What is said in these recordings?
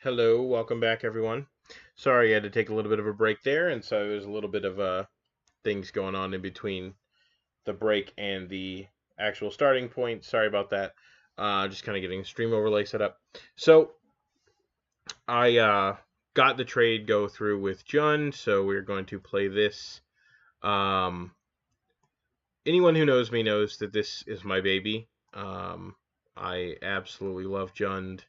Hello, welcome back, everyone. Sorry, I had to take a little bit of a break there, and so there's a little bit of things going on in between the break and the actual starting point. Sorry about that. Just kind of getting stream overlay set up. So I got the trade go through with Jund, so we're going to play this. Um, Anyone who knows me knows that this is my baby. I absolutely love Jund.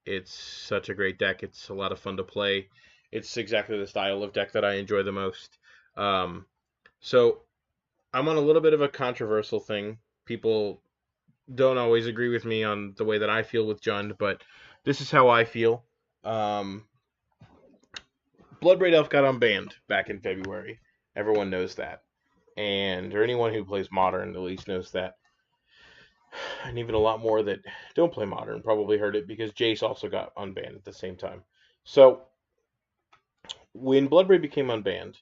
It's such a great deck. It's a lot of fun to play. It's exactly the style of deck that I enjoy the most. Um, so I'm on a little bit of a controversial thing. People don't always agree with me on the way that I feel with Jund, but this is how I feel. Um, Bloodbraid Elf got unbanned back in February. Everyone knows that, or anyone who plays Modern at least knows that. And even a lot more that don't play Modern probably heard it because Jace also got unbanned at the same time. So when Bloodbraid became unbanned,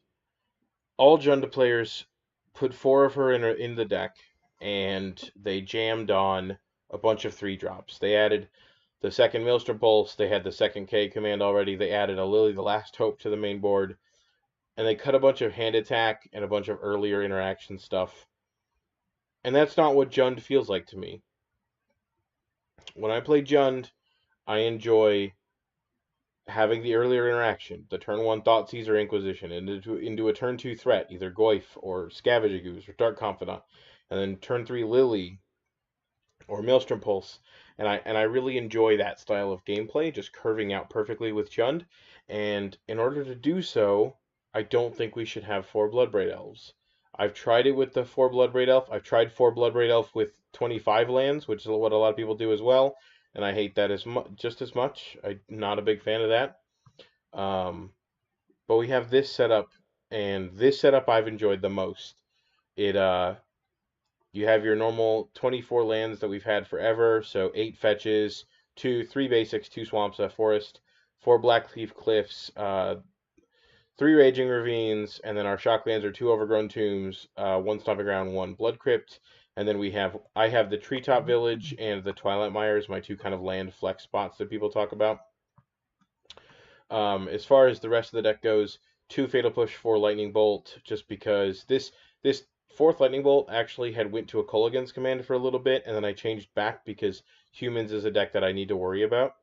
all Jund players put four of her in the deck, and they jammed on a bunch of 3-drops. They added the second Maelstrom Pulse, they had the second K command already, they added a Lily the Last Hope to the main board, and they cut a bunch of hand attack and a bunch of earlier interaction stuff. And that's not what Jund feels like to me. When I play Jund, I enjoy having the earlier interaction, the turn 1 Thoughtseize or Inquisition, into a turn 2 threat, either Goyf or Scavenging Ooze or Dark Confidant, and then turn 3 Lily or Maelstrom Pulse. And I really enjoy that style of gameplay, just curving out perfectly with Jund. And in order to do so, I don't think we should have 4 Bloodbraid Elves. I've tried it with the 4 Bloodbraid Elf. I've tried 4 Bloodbraid Elf with 25 lands, which is what a lot of people do as well. And I hate that just as much. I'm not a big fan of that. Um, but we have this setup, and this setup I've enjoyed the most. It You have your normal 24 lands that we've had forever, so 8 fetches, 3 basics, 2 swamps, a forest, 4 Blackcleave Cliffs, 3 Raging Ravines, and then our shock lands are 2 Overgrown Tombs, 1 Stomping Ground, 1 Blood Crypt, and then I have the Treetop Village and the Twilight Mire as my 2 kind of land flex spots that people talk about. As far as the rest of the deck goes, 2 Fatal Push, 4 Lightning Bolt, just because this fourth Lightning Bolt actually had went to a Kolaghan's command for a little bit, and then I changed back because Humans is a deck that I need to worry about.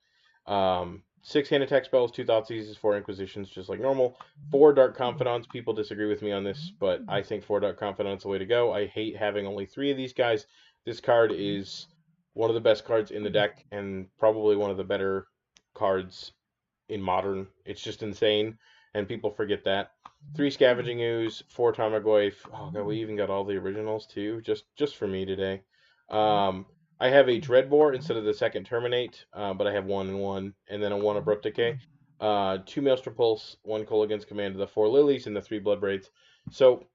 6 hand attack spells, 2 Thoughtseizes, 4 Inquisitions, just like normal. 4 Dark Confidants. People disagree with me on this, but I think 4 Dark Confidants the way to go. I hate having only 3 of these guys. This card is one of the best cards in the deck, and probably one of the better cards in Modern. It's just insane, and people forget that. 3 Scavenging Ooze, 4 Tarmogoyf. Oh god, we even got all the originals too, just for me today. I have a Dreadbore instead of the second Terminate, but I have 1 and 1, and then a 1 Abrupt Decay. 2 Maelstrom Pulse, 1 Kolaghan's Command, the 4 Lilies, and the 3 Bloodbraids. So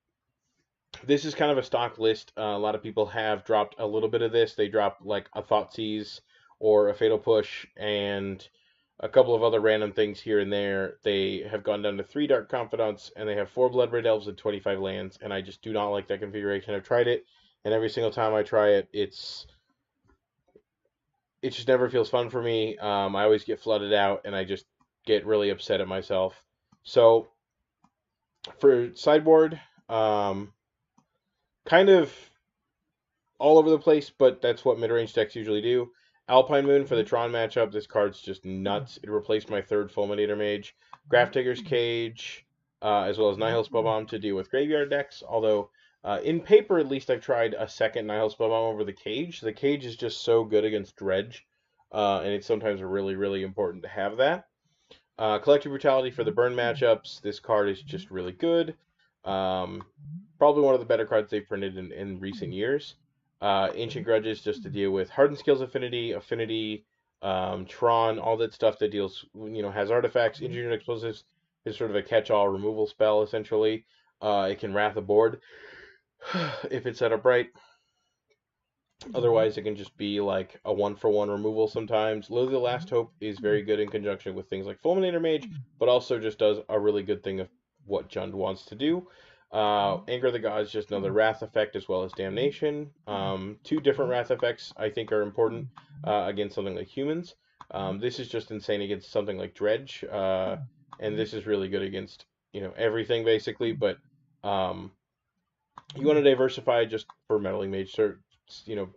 this is kind of a stock list. A lot of people have dropped a little bit of this. They drop like a Thoughtseize or a Fatal Push and a couple of other random things here and there. They have gone down to 3 Dark Confidants, and they have 4 Bloodbraid Elves and 25 lands, and I just do not like that configuration. I've tried it, and every single time I try it, it just never feels fun for me. I always get flooded out, and I just get really upset at myself. So for sideboard, kind of all over the place, but that's what mid-range decks usually do. Alpine Moon for the Tron matchup. This card's just nuts. It replaced my third Fulminator Mage. Grafdigger's Cage, as well as Nihil Spellbomb to deal with graveyard decks. Although, in paper, at least, I've tried a second Nihil Spellbomb over the Cage. The Cage is just so good against Dredge, and it's sometimes really, really important to have that. Collective Brutality for the burn matchups. This card is just really good. Probably one of the better cards they've printed in recent years. Ancient Grudges just to deal with Hardened Skills Affinity, Tron, all that stuff that deals, has artifacts. Engineered Explosives is sort of a catch-all removal spell, essentially. It can wrath a board if it's set up right. Otherwise, it can just be like a 1-for-1 removal sometimes. Lily the Last Hope is very good in conjunction with things like Fulminator Mage, but also just does a really good thing of what Jund wants to do. Anger of the Gods, just another Wrath effect as well as Damnation. 2 different Wrath effects I think are important against something like Humans. This is just insane against something like Dredge, and this is really good against, everything basically. But um, you want to diversify just for meddling mage,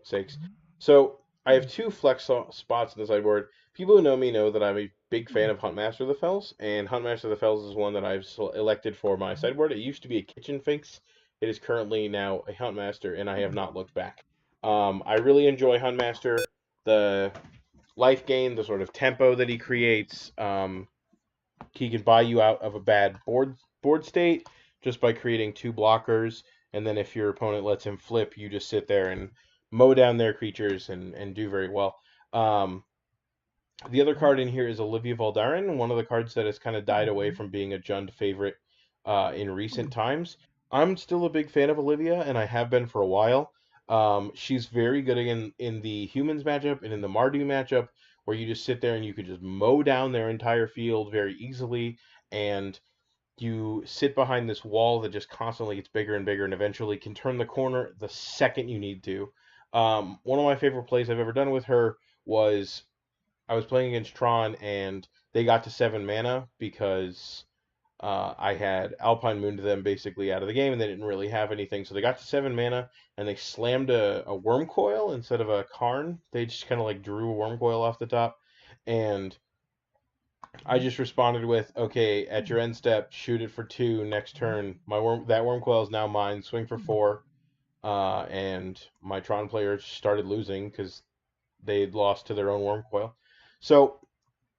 sakes. So I have two flex spots in the sideboard. People who know me know that I'm a big fan of Huntmaster of the Fells, and Huntmaster of the Fells is one that I've elected for my sideboard. It used to be a Kitchen Finks. It is currently now a Huntmaster, and I have not looked back. I really enjoy Huntmaster. The life gain, the sort of tempo that he creates. He can buy you out of a bad board state just by creating two blockers, and then if your opponent lets him flip, you just sit there and mow down their creatures and do very well. The other card in here is Olivia Voldaren, one of the cards that has kind of died away from being a Jund favorite in recent times. I'm still a big fan of Olivia, and I have been for a while. She's very good in the humans matchup and in the Mardu matchup, where you just sit there and you could just mow down their entire field very easily, and you sit behind this wall that just constantly gets bigger and bigger, and eventually can turn the corner the second you need to. One of my favorite plays I've ever done with her was I was playing against Tron, and they got to 7 mana because I had Alpine Moon to them basically out of the game, and they didn't really have anything. So they got to 7 mana, and they slammed a Worm Coil instead of a Karn. They just kind of like drew a Worm Coil off the top, and I just responded with, "Okay, at your end step, shoot it for 2. Next turn, that Worm Coil is now mine. Swing for 4." And my Tron players started losing because they'd lost to their own Worm Coil. So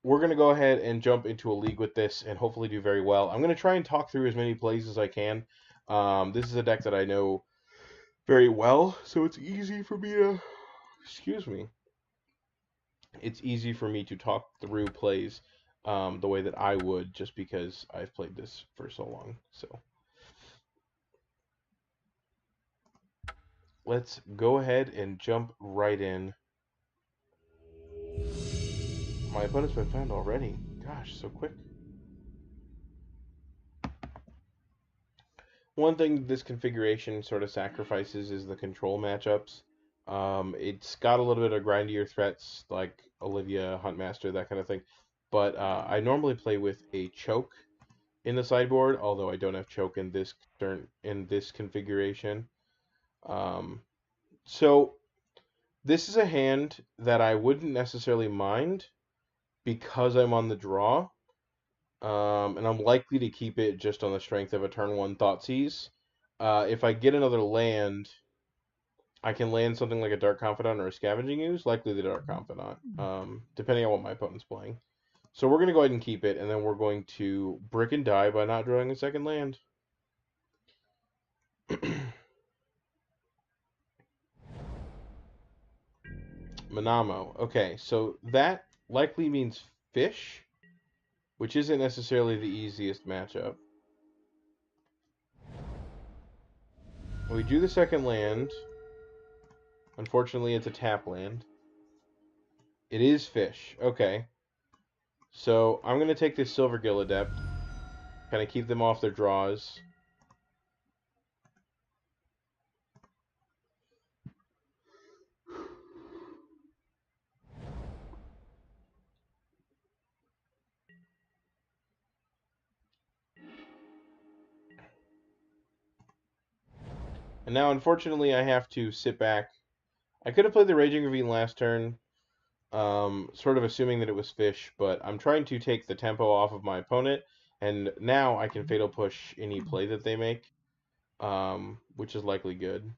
we're going to go ahead and jump into a league with this and hopefully do very well. I'm going to try and talk through as many plays as I can. This is a deck that I know very well, so it's easy for me to, excuse me, it's easy for me to talk through plays the way that I would, just because I've played this for so long. So let's go ahead and jump right in. My opponent's been found already. Gosh, so quick. One thing this configuration sort of sacrifices is the control matchups. It's got a little bit of grindier threats like Olivia, Huntmaster, that kind of thing. But I normally play with a choke in the sideboard, although I don't have choke in this configuration. So this is a hand that I wouldn't necessarily mind because I'm on the draw. And I'm likely to keep it just on the strength of a turn 1 Thoughtseize. If I get another land, I can land something like a Dark Confidant or a Scavenging Ooze, likely the Dark Confidant, depending on what my opponent's playing. So we're going to go ahead and keep it, and then we're going to brick and die by not drawing a second land. Manamo. Okay, so that likely means fish, which isn't necessarily the easiest matchup. We drew the second land. Unfortunately, it's a tap land. It is fish. Okay. So I'm going to take this Silvergill Adept. Kind of keep them off their draws. And now, unfortunately, I have to sit back. I could have played the Raging Ravine last turn, sort of assuming that it was fish, but I'm trying to take the tempo off of my opponent, and now I can Fatal Push any play that they make, which is likely good.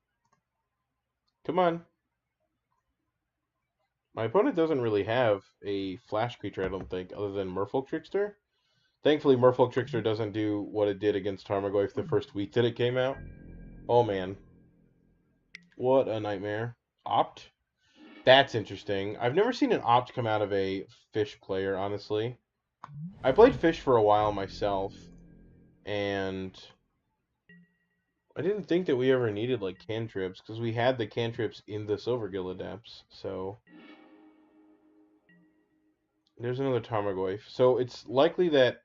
Come on. My opponent doesn't really have a flash creature, I don't think, other than Merfolk Trickster. Thankfully, Merfolk Trickster doesn't do what it did against Tarmogoyf the first week that it came out. Oh, man. What a nightmare. Opt? That's interesting. I've never seen an opt come out of a fish player, honestly. I played fish for a while myself, and I didn't think that we ever needed, like, cantrips, because we had the cantrips in the Silvergill Adepts, so... There's another Tarmogoyf. So it's likely that...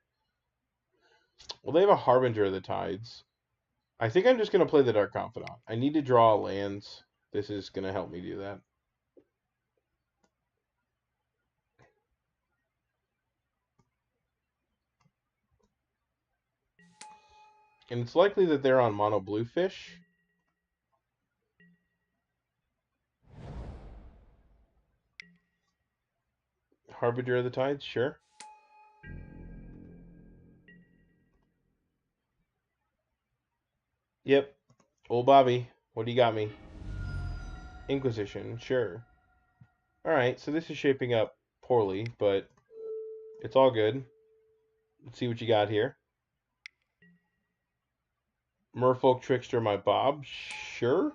Well, they have a Harbinger of the Tides. I think I'm just going to play the Dark Confidant. I need to draw lands. This is going to help me do that. And it's likely that they're on mono blue fish. Harbinger of the Tides, sure. Yep. Old Bobby, what do you got me? Inquisition, sure. Alright, so this is shaping up poorly, but it's all good. Let's see what you got here. Merfolk Trickster, my Bob, sure.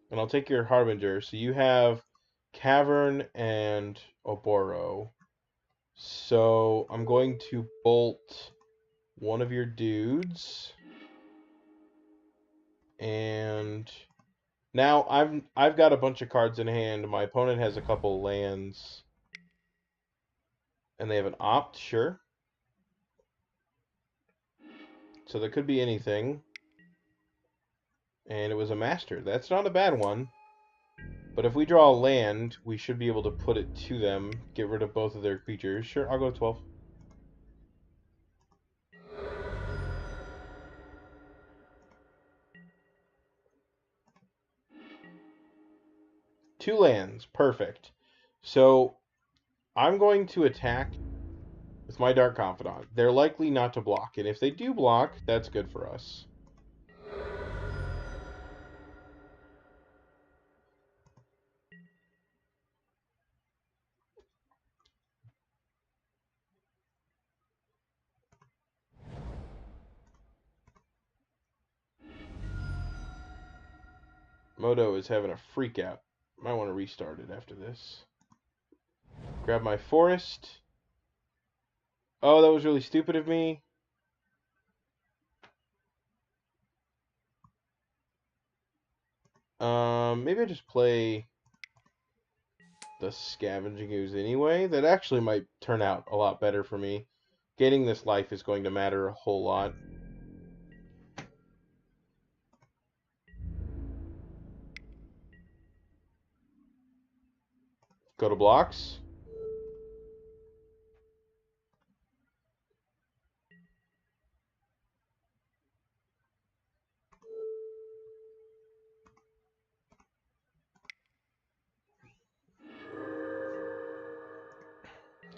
And I'll take your Harbinger. So you have Cavern and Oboro. So I'm going to bolt one of your dudes. And now I've got a bunch of cards in hand. My opponent has a couple lands. And they have an opt, sure. So there could be anything. And it was a master. That's not a bad one. But if we draw a land, we should be able to put it to them, get rid of both of their creatures. Sure, I'll go 12. Two lands, perfect. So I'm going to attack with my Dark Confidant. They're likely not to block, and if they do block, that's good for us. Moto is having a freak out. Might want to restart it after this. Grab my forest. Oh, that was really stupid of me. Maybe I just play the Scavenging Ooze anyway. That actually might turn out a lot better for me. Getting this life is going to matter a whole lot. Go to blocks.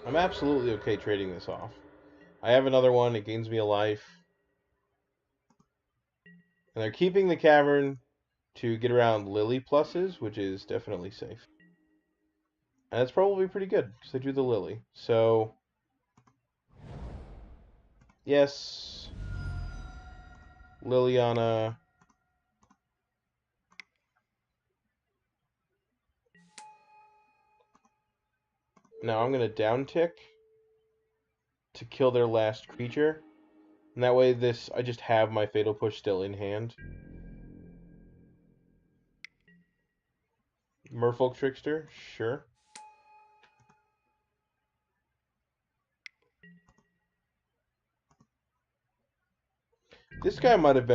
I'm absolutely okay trading this off. I have another one. It gains me a life. And they're keeping the cavern to get around Lily pluses, which is definitely safe. And that's probably pretty good, because I drew the Lily. So, yes, Liliana. Now I'm going to downtick to kill their last creature. And that way I just have my Fatal Push still in hand. Merfolk Trickster, sure. This guy might have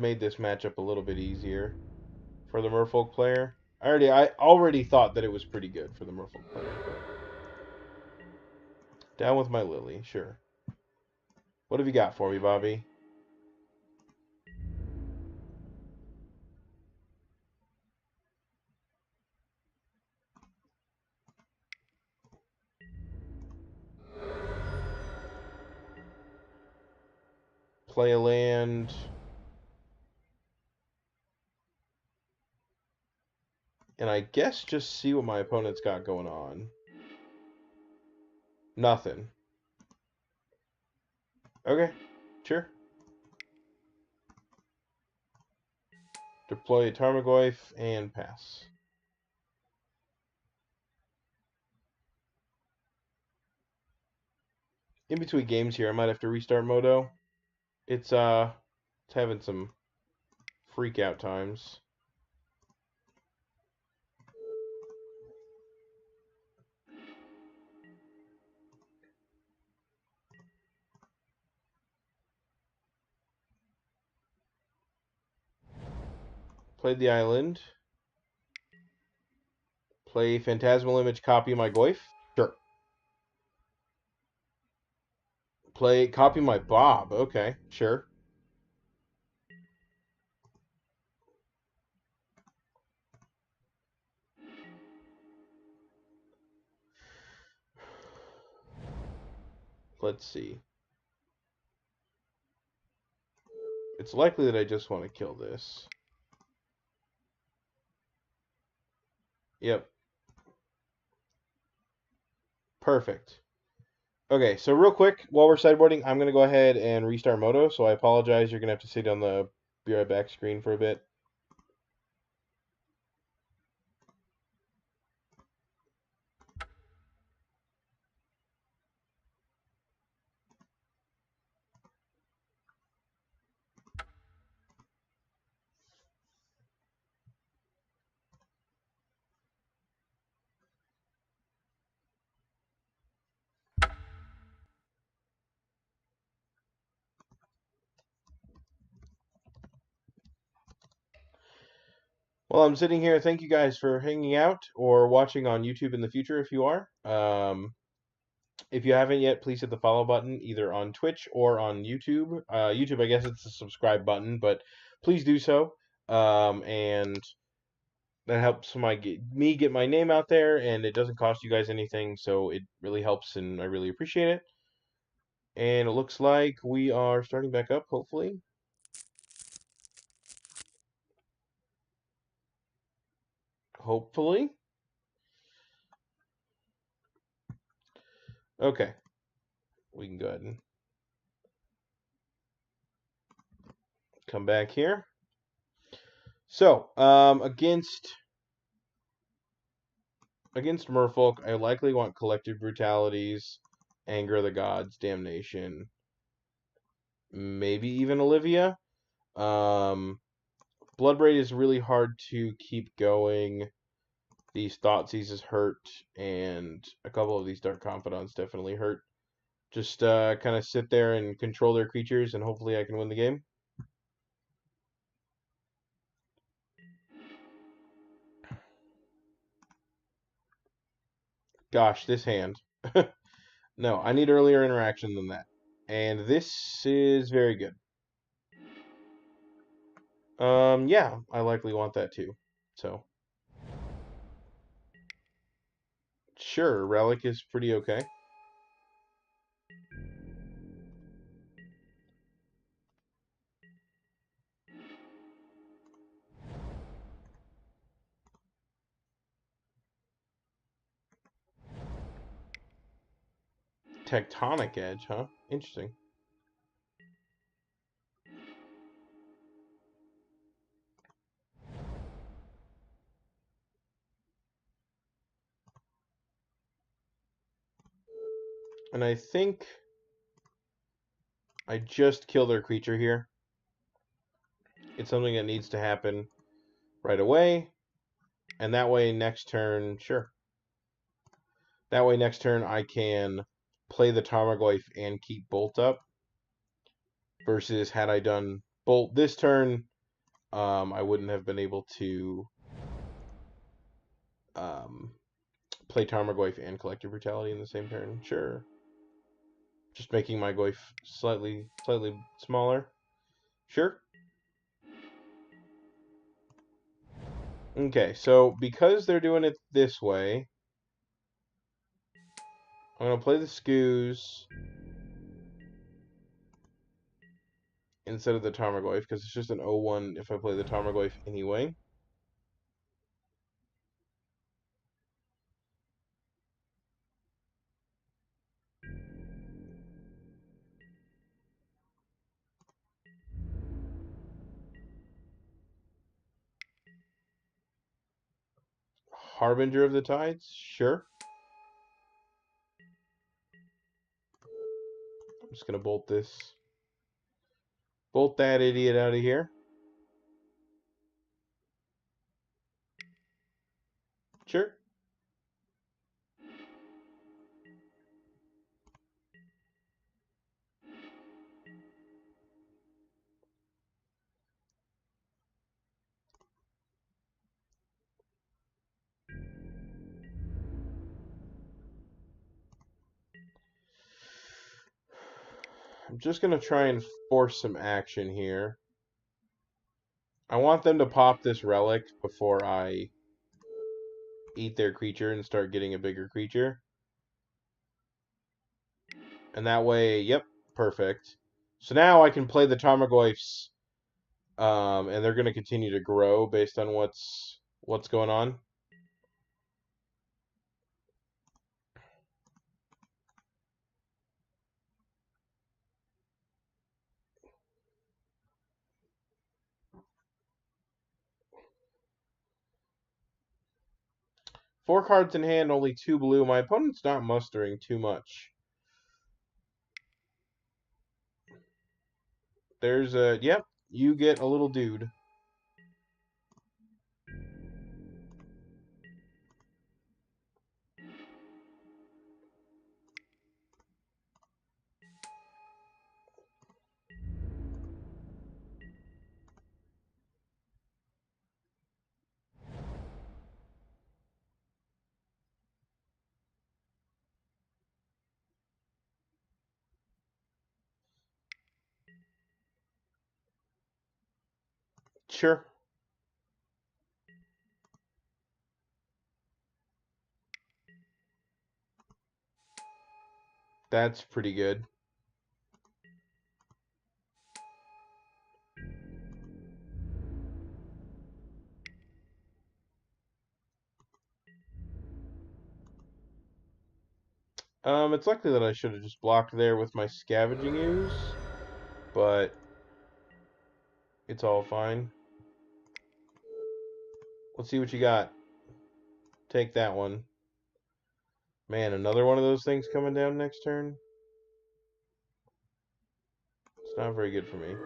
made this matchup a little bit easier for the Merfolk player. I already thought that it was pretty good for the Merfolk player. But down with my Lily, sure. What have you got for me, Bobby? Play a land. And I guess just see what my opponent's got going on. Nothing. Okay, sure. Deploy a Tarmogoyf and pass. In between games here, I might have to restart Moto. It's having some freak out times. Played the island. Play Phantasmal Image, copy my Goyf. Sure. Copy my Bob. Okay, sure. Let's see. It's likely that I just want to kill this. Yep. Perfect. Okay, so real quick, while we're sideboarding, I'm going to go ahead and restart Moto, so I apologize. You're going to have to sit on the be right back screen for a bit. While I'm sitting here, thank you guys for hanging out or watching on YouTube in the future if you are. If you haven't yet, please hit the follow button either on Twitch or on YouTube. YouTube, I guess it's the subscribe button, but please do so. And that helps me get my name out there, and it doesn't cost you guys anything, so it really helps, and I really appreciate it. And it looks like we are starting back up, hopefully. Hopefully. Okay. We can go ahead and come back here. So, against Merfolk, I likely want Collective Brutalities, Anger of the Gods, Damnation, maybe even Olivia. Bloodbraid is really hard to keep going. These Thoughtseizes hurt, and a couple of these Dark Confidants definitely hurt. Just kind of sit there and control their creatures, and hopefully I can win the game. Gosh, this hand. No, I need earlier interaction than that. And this is very good. Yeah, I likely want that too. So, sure, Relic is pretty okay. Tectonic Edge, huh? Interesting. And I think I just kill their creature here. It's something that needs to happen right away. And that way next turn, sure. That way next turn I can play the Tarmogoyf and keep Bolt up. Versus had I done Bolt this turn, I wouldn't have been able to play Tarmogoyf and Collective Brutality in the same turn. Sure. Just making my Goyf slightly smaller. Sure. Okay, so because they're doing it this way, I'm going to play the Skoos instead of the Tarmogoyf, because it's just an 0-1 if I play the Tarmogoyf anyway. Harbinger of the Tides? Sure. I'm just going to bolt this. Bolt that idiot out of here. Sure. I'm just going to try and force some action here. I want them to pop this relic before I eat their creature and start getting a bigger creature. And that way, yep, perfect. So now I can play the Tarmogoyfs, and they're going to continue to grow based on what's going on. Four cards in hand, only 2 blue. My opponent's not mustering too much. There's a, yep, you get a little dude. Sure. That's pretty good. It's likely that I should have just blocked there with my Scavenging Ooze, but it's all fine. Let's see what you got. Take that one. Man, another one of those things coming down next turn? It's not very good for me.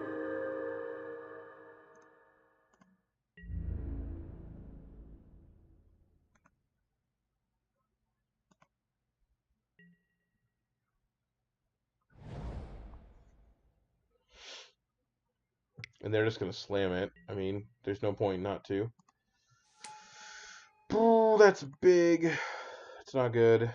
And they're just going to slam it. I mean, there's no point not to. Ooh, that's big. It's not good.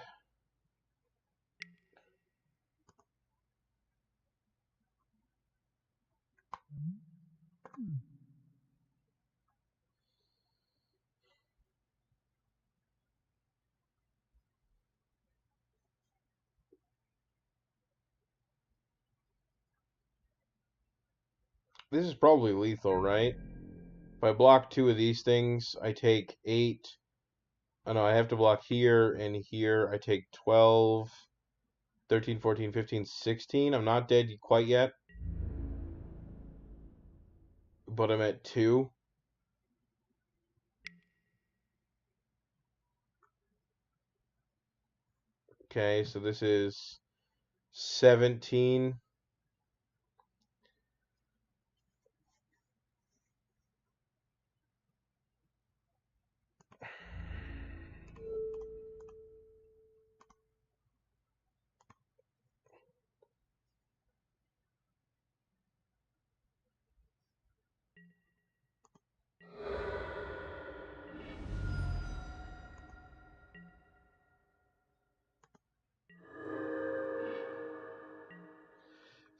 This is probably lethal, right? If I block 2 of these things, I take 8. Oh no, I have to block here and here. I take 12, 13, 14, 15, 16. I'm not dead quite yet. But I'm at 2. Okay, so this is 17.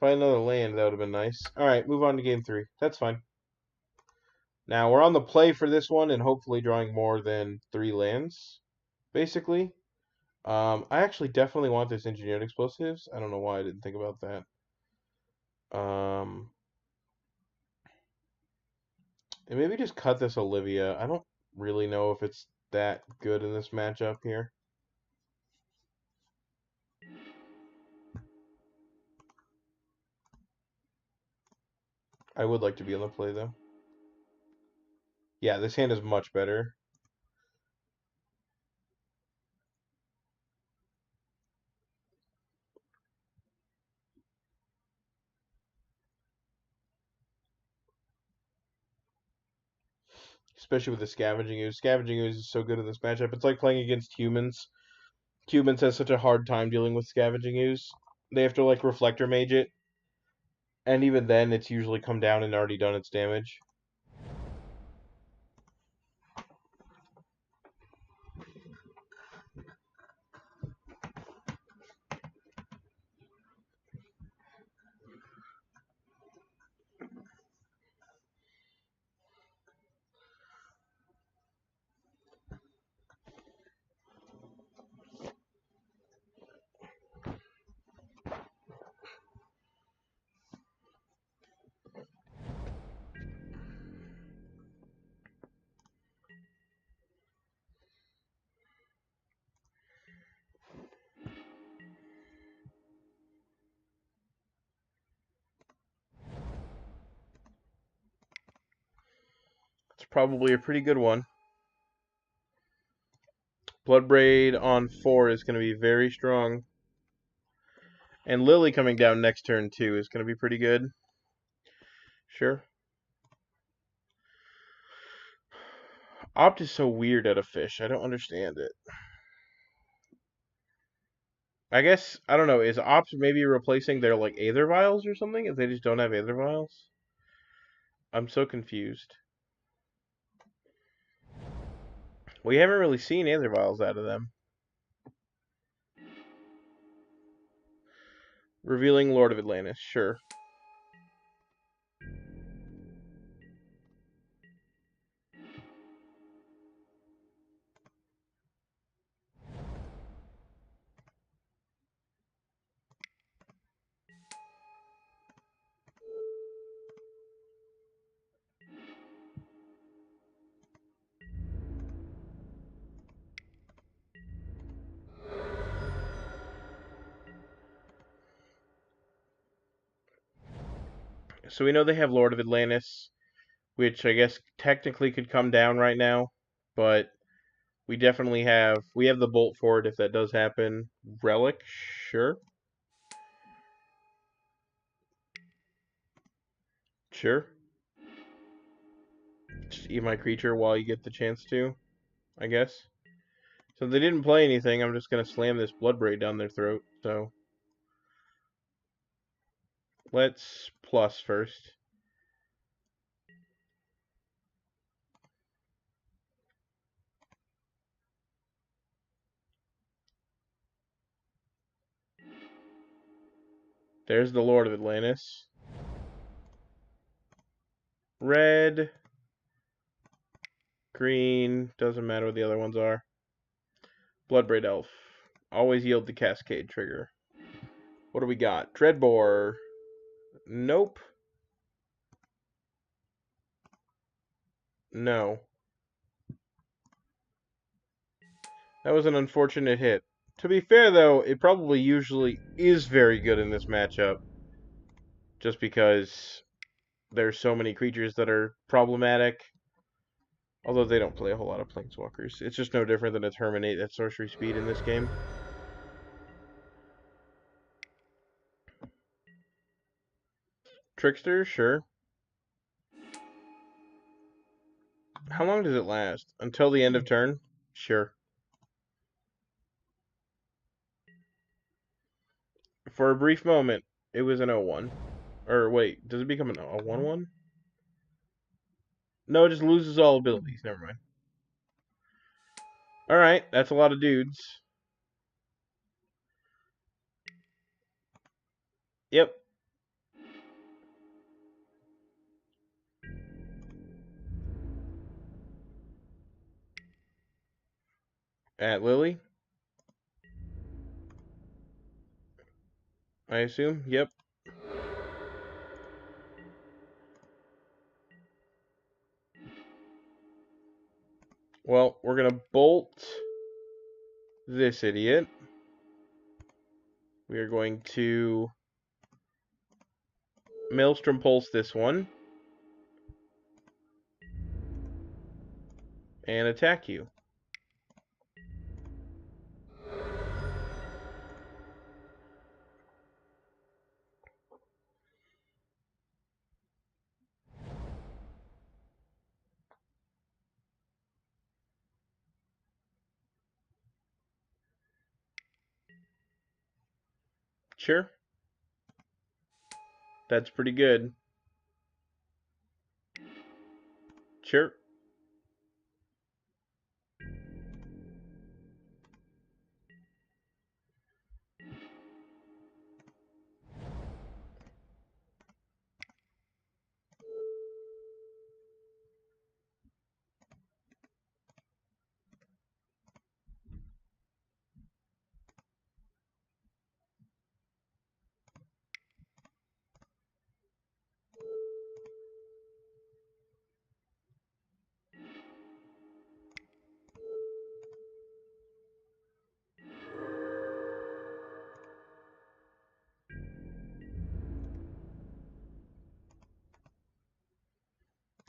Find another land, that would have been nice. Alright, move on to game 3. That's fine. Now, we're on the play for this one and hopefully drawing more than 3 lands, basically. I actually definitely want this Engineered Explosives. I don't know why I didn't think about that. And maybe just cut this Olivia. I don't really know if it's that good in this matchup here. I would like to be on the play, though. Yeah, this hand is much better. Especially with the Scavenging Ooze. Scavenging Ooze is so good in this matchup. It's like playing against humans. Humans has such a hard time dealing with Scavenging Ooze. They have to, like, Reflector Mage it. And even then, it's usually come down and already done its damage. Probably a pretty good one. Bloodbraid on 4 is going to be very strong. And Lily coming down next turn, too, is going to be pretty good. Sure. Opt is so weird at a fish. I don't understand it. I guess, I don't know, is Opt maybe replacing their, like, Aether Vials or something? If they just don't have Aether Vials? I'm so confused. We haven't really seen Aether Vials out of them. Revealing Lord of Atlantis, sure. So we know they have Lord of Atlantis, which I guess technically could come down right now, but we definitely have the Bolt for it if that does happen. Relic, sure. Sure. Just eat my creature while you get the chance to, I guess. So if they didn't play anything, I'm just going to slam this Bloodbraid down their throat, so. Let's plus first. There's the Lord of Atlantis. Red. Green. Doesn't matter what the other ones are. Bloodbraid Elf. Always yield the Cascade trigger. What do we got? Dreadbore. Nope. No. That was an unfortunate hit. To be fair, though, it probably usually is very good in this matchup. Just because there's so many creatures that are problematic. Although they don't play a whole lot of Planeswalkers. It's just no different than a Terminate at sorcery speed in this game. Trickster, sure. How long does it last? Until the end of turn? Sure. For a brief moment, it was an 0-1. Or wait, does it become a 1-1? No, it just loses all abilities. Never mind. Alright, that's a lot of dudes. Yep. At Lily? I assume? Yep. Well, we're going to bolt this idiot. We are going to Maelstrom Pulse this one. And attack you. Sure. That's pretty good. Sure.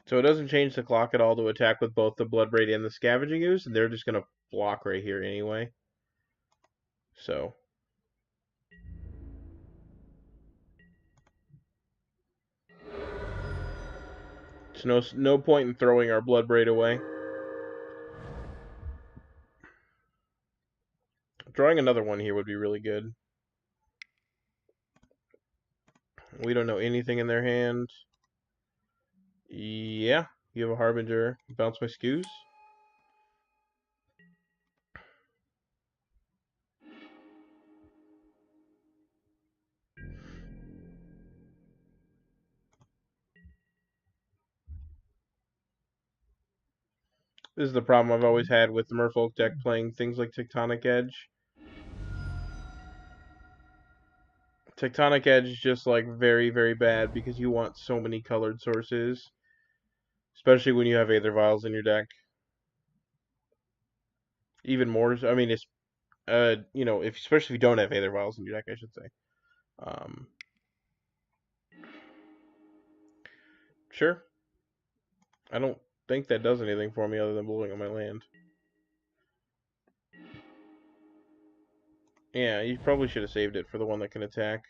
So it doesn't change the clock at all to attack with both the Bloodbraid and the Scavenging Ooze, and they're just going to block right here anyway. So there's no point in throwing our Bloodbraid away. Drawing another one here would be really good. We don't know anything in their hand. Yeah, you have a Harbinger. Bounce my skews. This is the problem I've always had with the Merfolk deck playing things like Tectonic Edge. Tectonic Edge is just like very, very bad because you want so many colored sources. Especially when you have Aether Vials in your deck. Even more, I mean, it's, you know, especially if you don't have Aether Vials in your deck, I should say. Sure. I don't think that does anything for me other than blowing on my land. Yeah, you probably should have saved it for the one that can attack.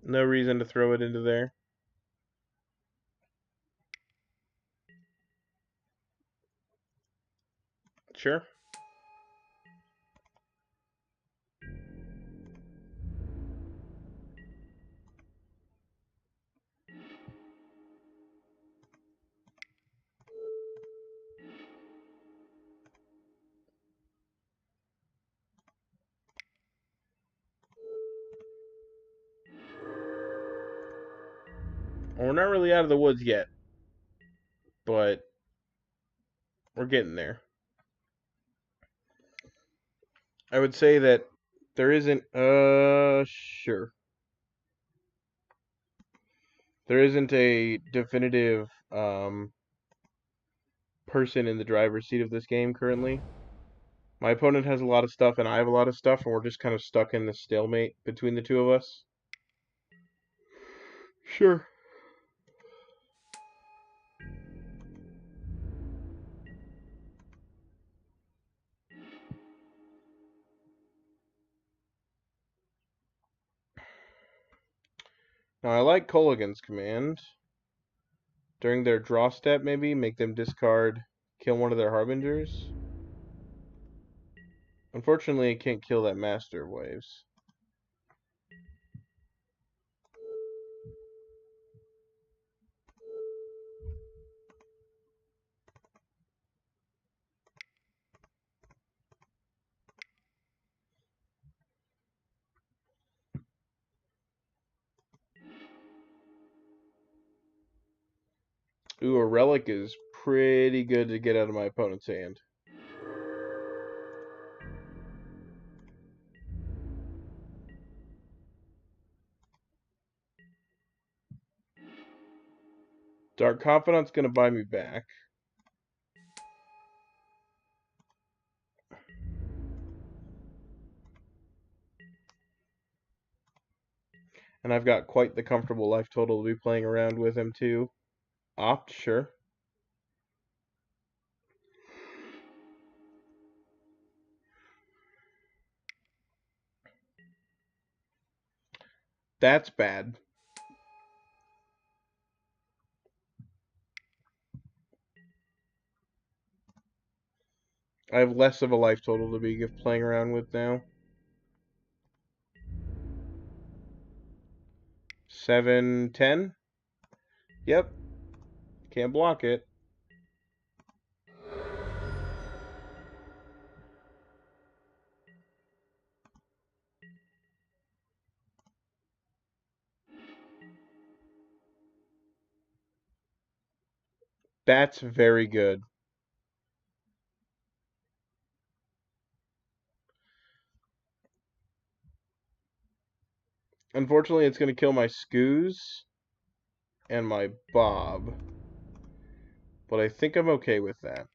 No reason to throw it into there. Sure. Well, we're not really out of the woods yet, but we're getting there. I would say that there isn't, sure. There isn't a definitive, person in the driver's seat of this game currently. My opponent has a lot of stuff and I have a lot of stuff, and we're just kind of stuck in this stalemate between the two of us. Sure. Now, I like Kolaghan's command. During their draw step, maybe, make them discard, kill one of their Harbingers. Unfortunately, it can't kill that Master of Waves. Ooh, a Relic is pretty good to get out of my opponent's hand. Dark Confidant's going to buy me back. And I've got quite the comfortable life total to be playing around with him, too. Opt, sure. That's bad. I have less of a life total to be playing around with now. 7, 10? Yep. Can't block it. That's very good. Unfortunately, it's going to kill my Scoos and my Bob. But I think I'm okay with that.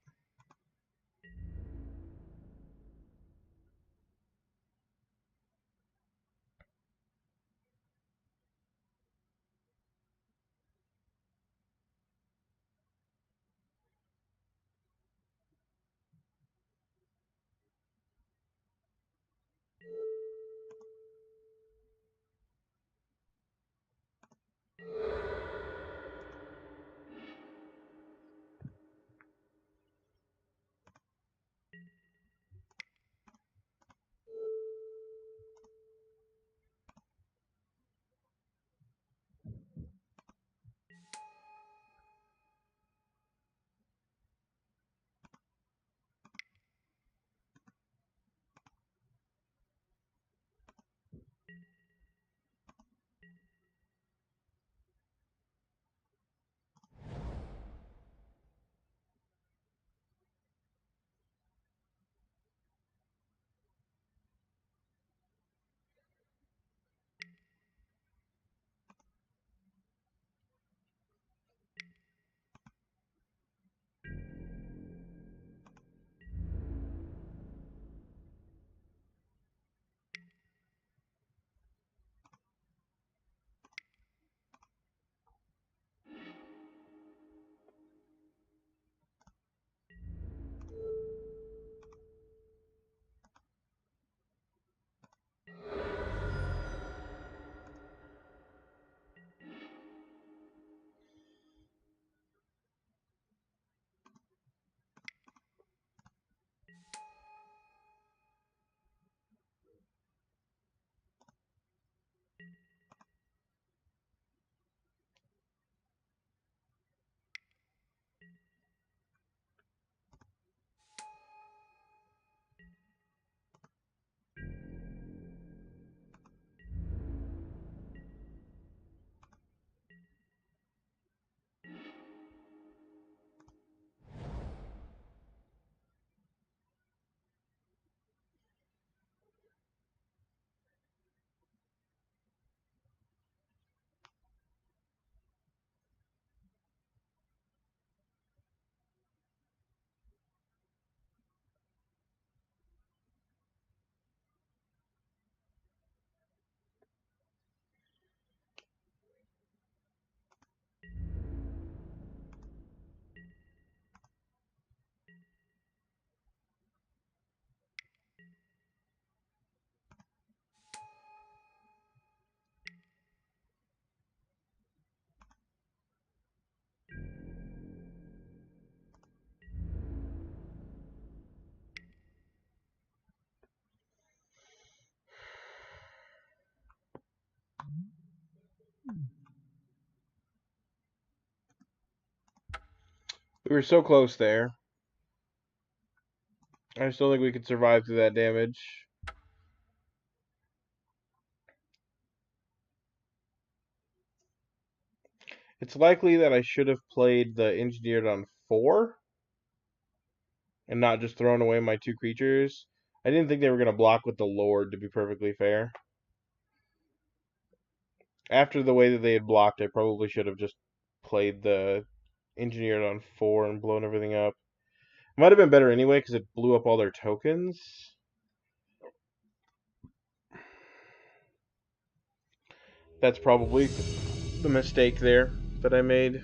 We were so close there. I still think we could survive through that damage. It's likely that I should have played the Engineered on 4 and not just thrown away my 2 creatures. I didn't think they were going to block with the Lord, to be perfectly fair. After the way that they had blocked, I probably should have just played the Engineered on 4 and blown everything up. Might have been better anyway because it blew up all their tokens. That's probably the mistake there that I made.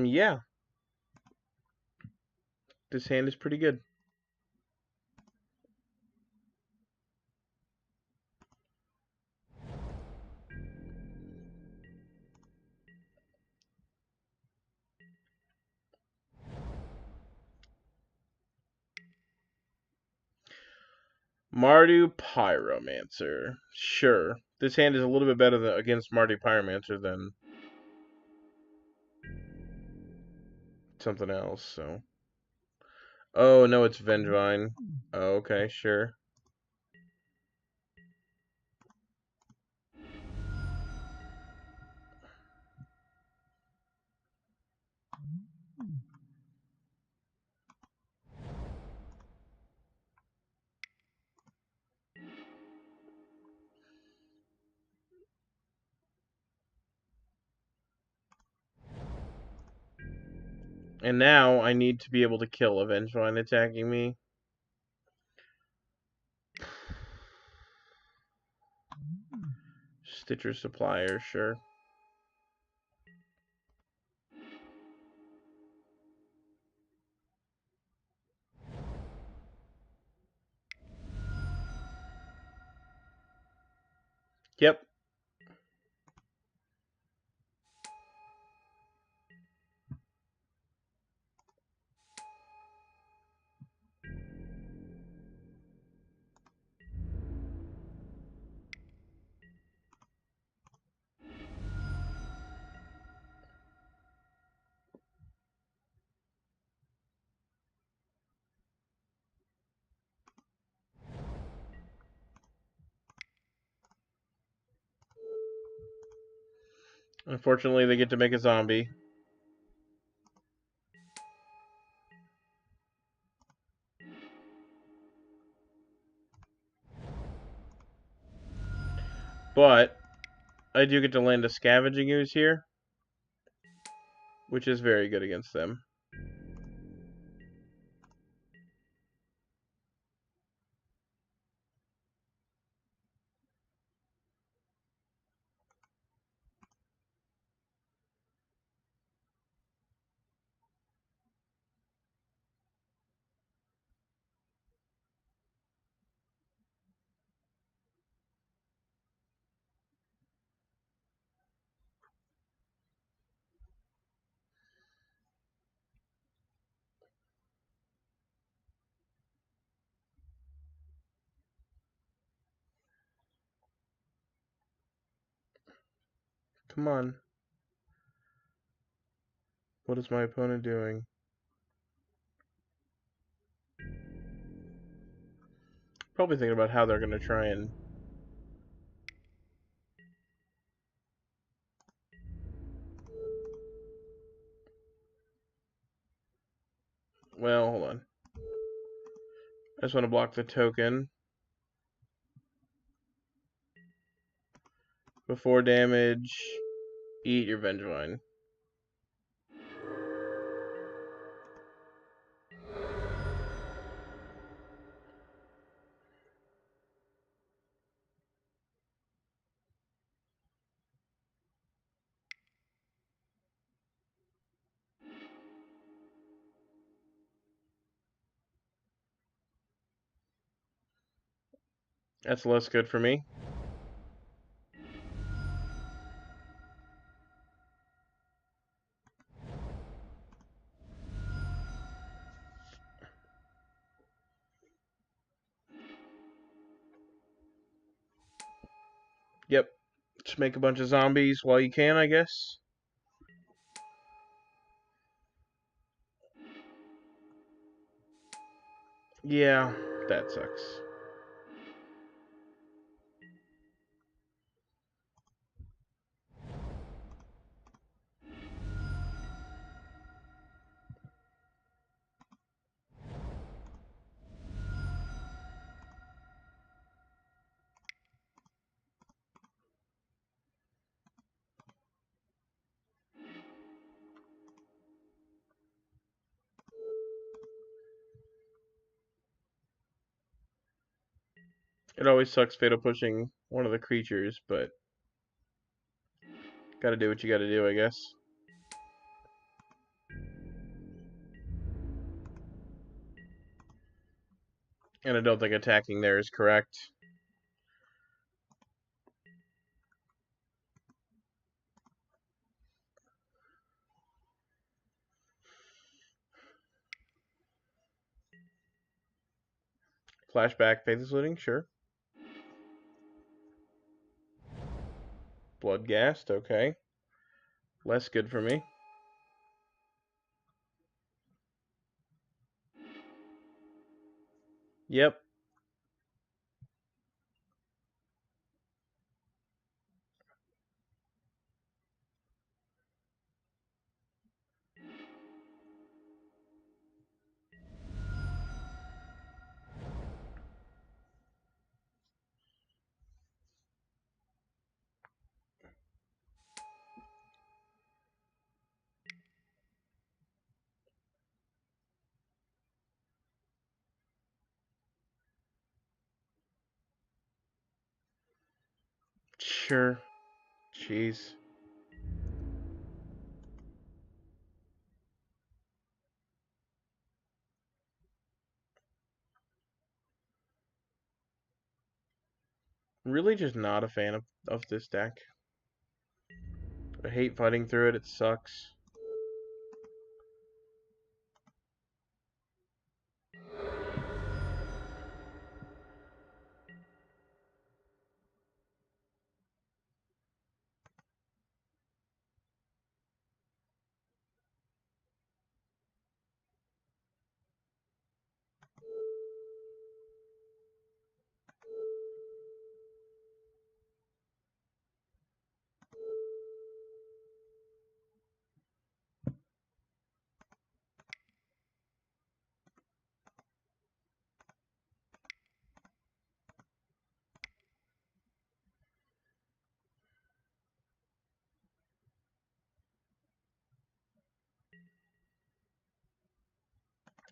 Yeah. This hand is pretty good. Mardu Pyromancer. Sure. This hand is a little bit better against Mardu Pyromancer than something else, so. Oh, no, it's Vengevine. Oh, okay, sure. And now I need to be able to kill a Vengevine attacking me. Stitcher Supplier, sure. Yep. Unfortunately, they get to make a zombie. But I do get to land a Scavenging Ooze here, which is very good against them. Come on. What is my opponent doing? Probably thinking about how they're going to try and... Well, hold on. I just want to block the token. Before damage, eat your Vengevine. That's less good for me. Yep. Just make a bunch of zombies while you can, I guess. Yeah, that sucks. It always sucks fatal pushing one of the creatures, but gotta do what you gotta do, I guess. And I don't think attacking there is correct. Flashback, Faithless Looting, sure. Bloodghast, okay. Less good for me. Yep. Sure. Jeez. Really just not a fan of this deck. I hate fighting through it, it sucks.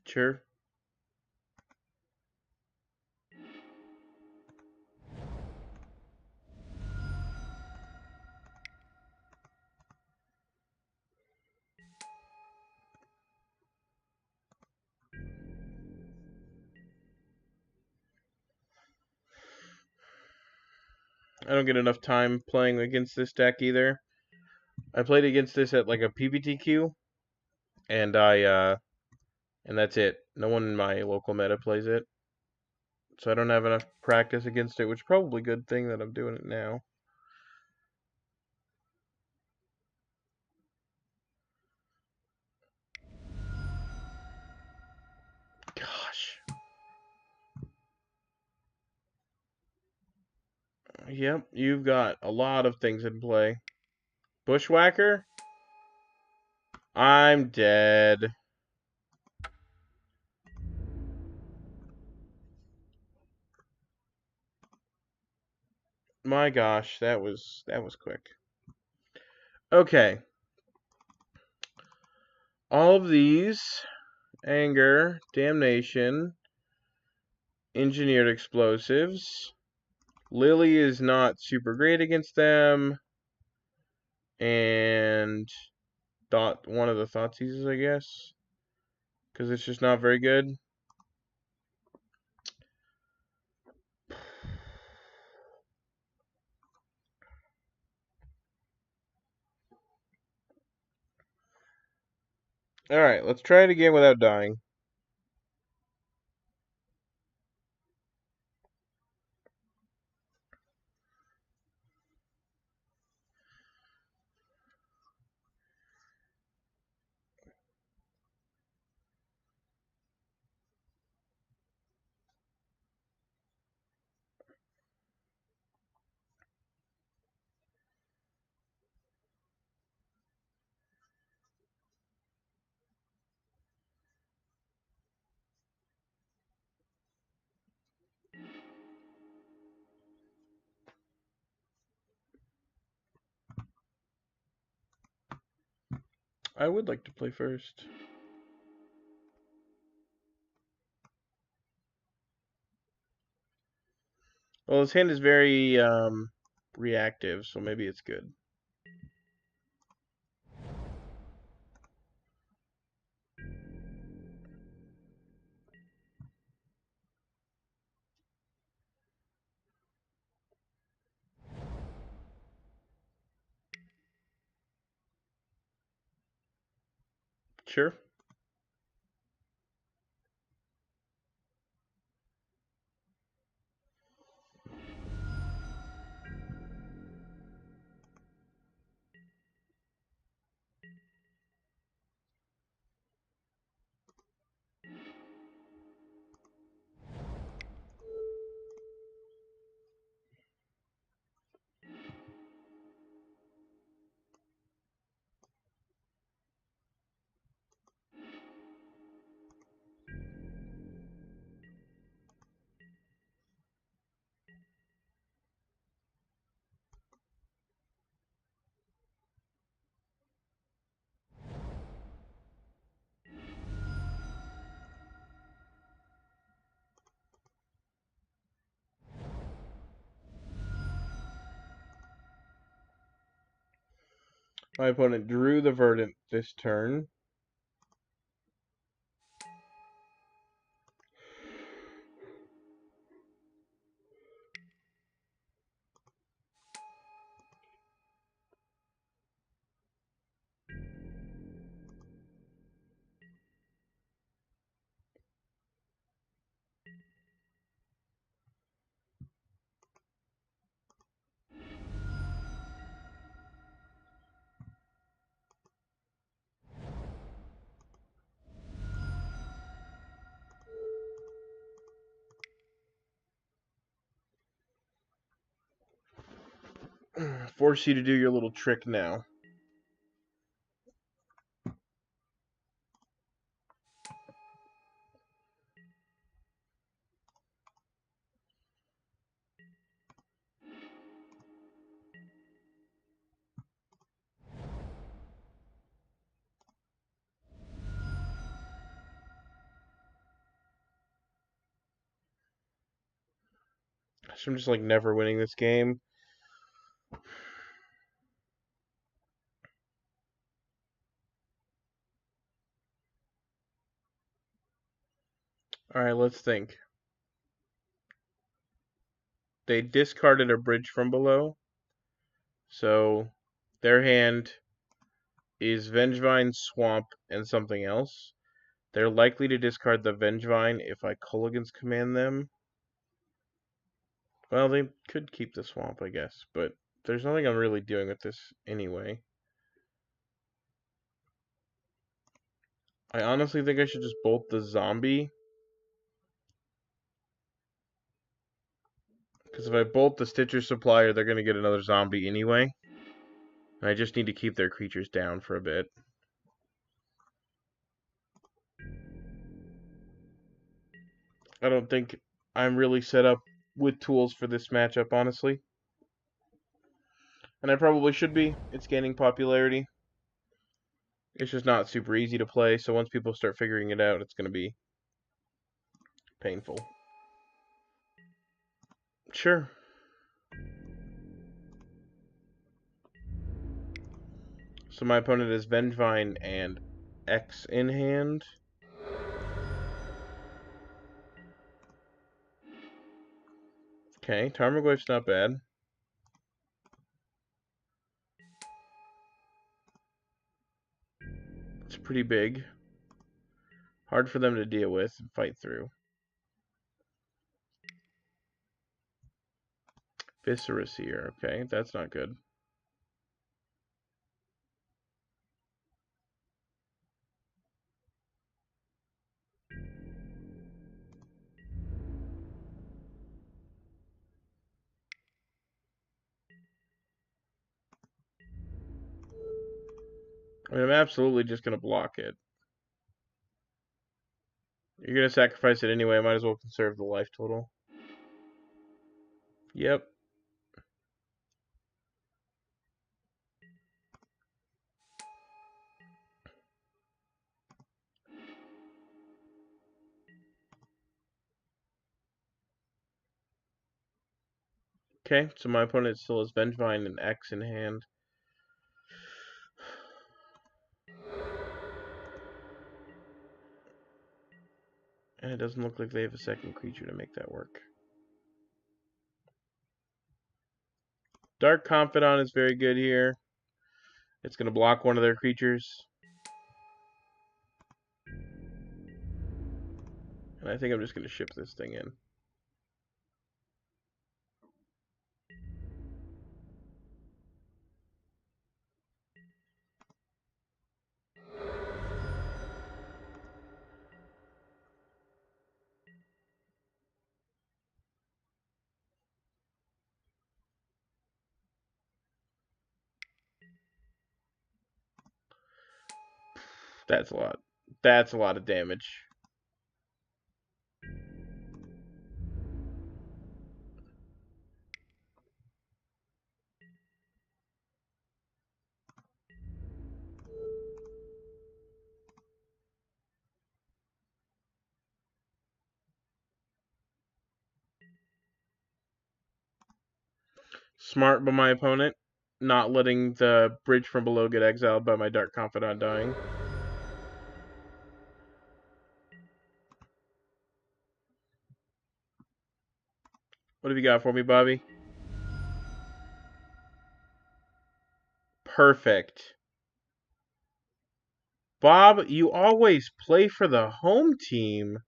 Sure. I don't get enough time playing against this deck either. I played against this at like a PBTQ, and and that's it. No one in my local meta plays it. So I don't have enough practice against it, which is probably a good thing that I'm doing it now. Gosh. Yep, you've got a lot of things in play. Bushwhacker? I'm dead. My gosh, that was quick. Okay. All of these: Anger, Damnation, Engineered Explosives. Lily is not super great against them. And one of the Thoughtseizes, I guess. Because it's just not very good. Alright, let's try it again without dying. I would like to play first. Well, his hand is very reactive, so maybe it's good. Sure. My opponent drew the Verdant this turn. Force you to do your little trick now. So I'm just like never winning this game. Alright, let's think. They discarded a bridge from below. So their hand is Vengevine, Swamp, and something else. They're likely to discard the Vengevine if I Kolaghan's command them. Well, they could keep the Swamp, I guess, but there's nothing I'm really doing with this anyway. I honestly think I should just bolt the zombie. Because if I bolt the Stitcher Supplier, they're going to get another zombie anyway. And I just need to keep their creatures down for a bit. I don't think I'm really set up with tools for this matchup, honestly. And I probably should be. It's gaining popularity. It's just not super easy to play, so once people start figuring it out, it's going to be painful. Sure. So my opponent is Vengevine and X in hand. Okay, Tarmogoyf's not bad. It's pretty big. Hard for them to deal with and fight through. Visceraseer, okay, that's not good. I mean, I'm absolutely just going to block it. You're going to sacrifice it anyway, I might as well conserve the life total. Yep. Okay, so my opponent still has Vengevine and X in hand. And it doesn't look like they have a second creature to make that work. Dark Confidant is very good here. It's going to block one of their creatures. And I think I'm just going to ship this thing in. That's a lot. That's a lot of damage. Smart by my opponent, not letting the bridge from below get exiled by my Dark Confidant dying. What have you got for me, Bobby? Perfect. Bob, you always play for the home team.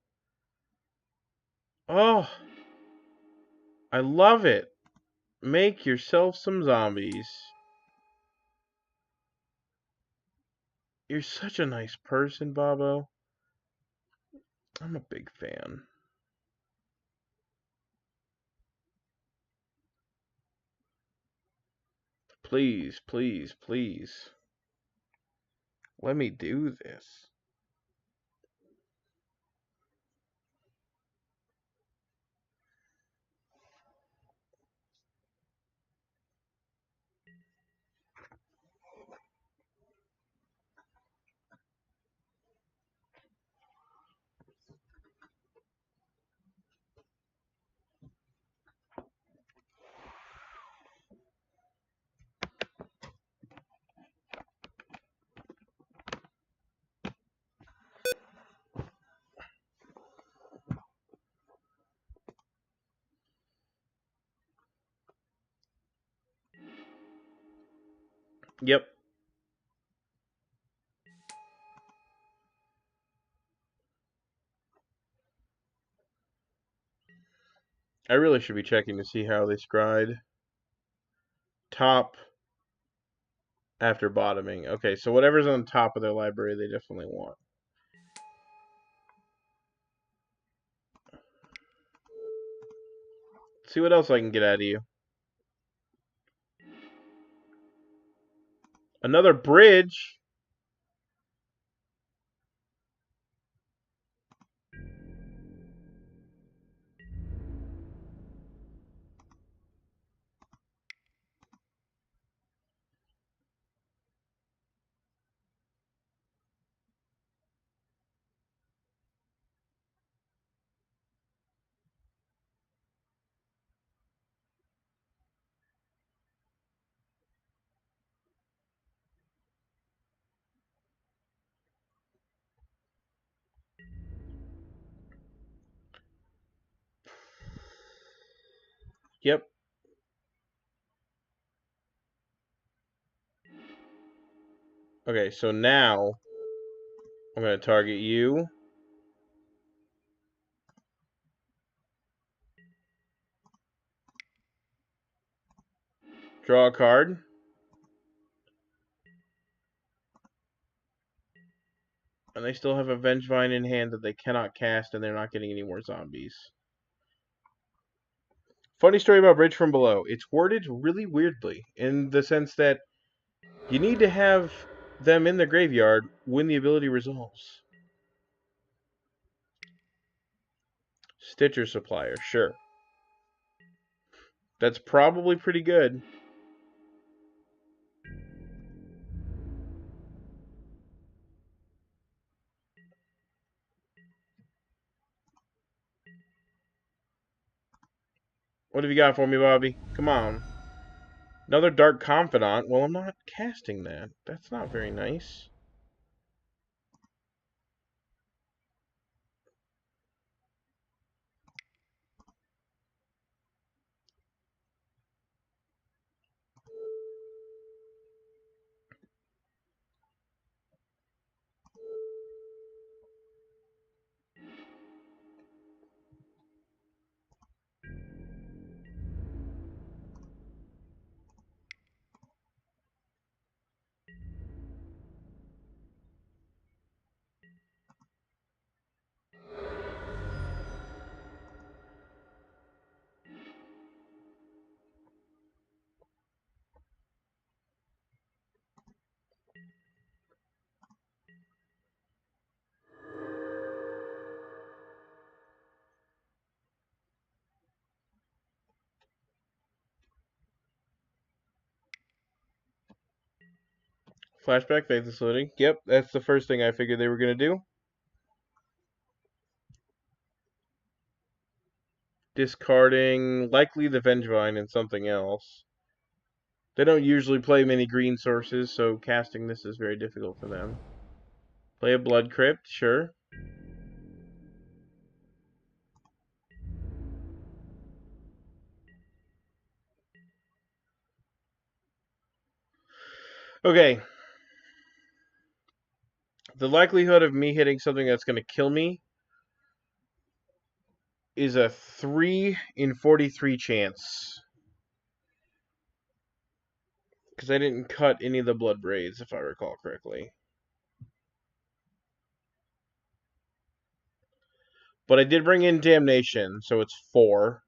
Oh, I love it. Make yourself some zombies. You're such a nice person, Bobo. I'm a big fan. Please, please, please. Let me do this. Yep. I really should be checking to see how they scryed. Top after bottoming. Okay, so whatever's on top of their library, they definitely want. Let's see what else I can get out of you. Another bridge. Yep. Okay, so now I'm going to target you. Draw a card. And they still have a Vengevine in hand that they cannot cast, and they're not getting any more zombies. Funny story about Bridge from Below. It's worded really weirdly, in the sense that you need to have them in the graveyard when the ability resolves. Stitcher Supplier, sure. That's probably pretty good. What have you got for me, Bobby? Come on. Another Dark Confidant. Well, I'm not casting that. That's not very nice. Flashback, Faithless Looting. Yep, that's the first thing I figured they were going to do. Discarding likely the Vengevine and something else. They don't usually play many green sources, so casting this is very difficult for them. Play a Blood Crypt, sure. Okay. The likelihood of me hitting something that's going to kill me is a 3 in 43 chance. Because I didn't cut any of the Bloodbraids, if I recall correctly. But I did bring in Damnation, so it's 4.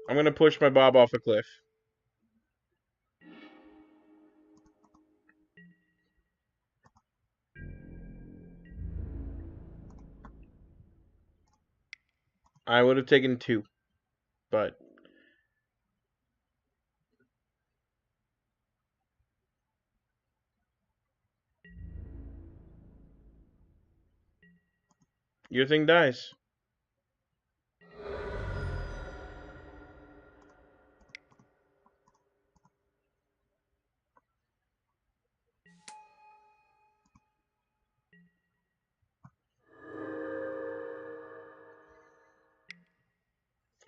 I'm going to push my Bob off a cliff. I would have taken 2, but your thing dies.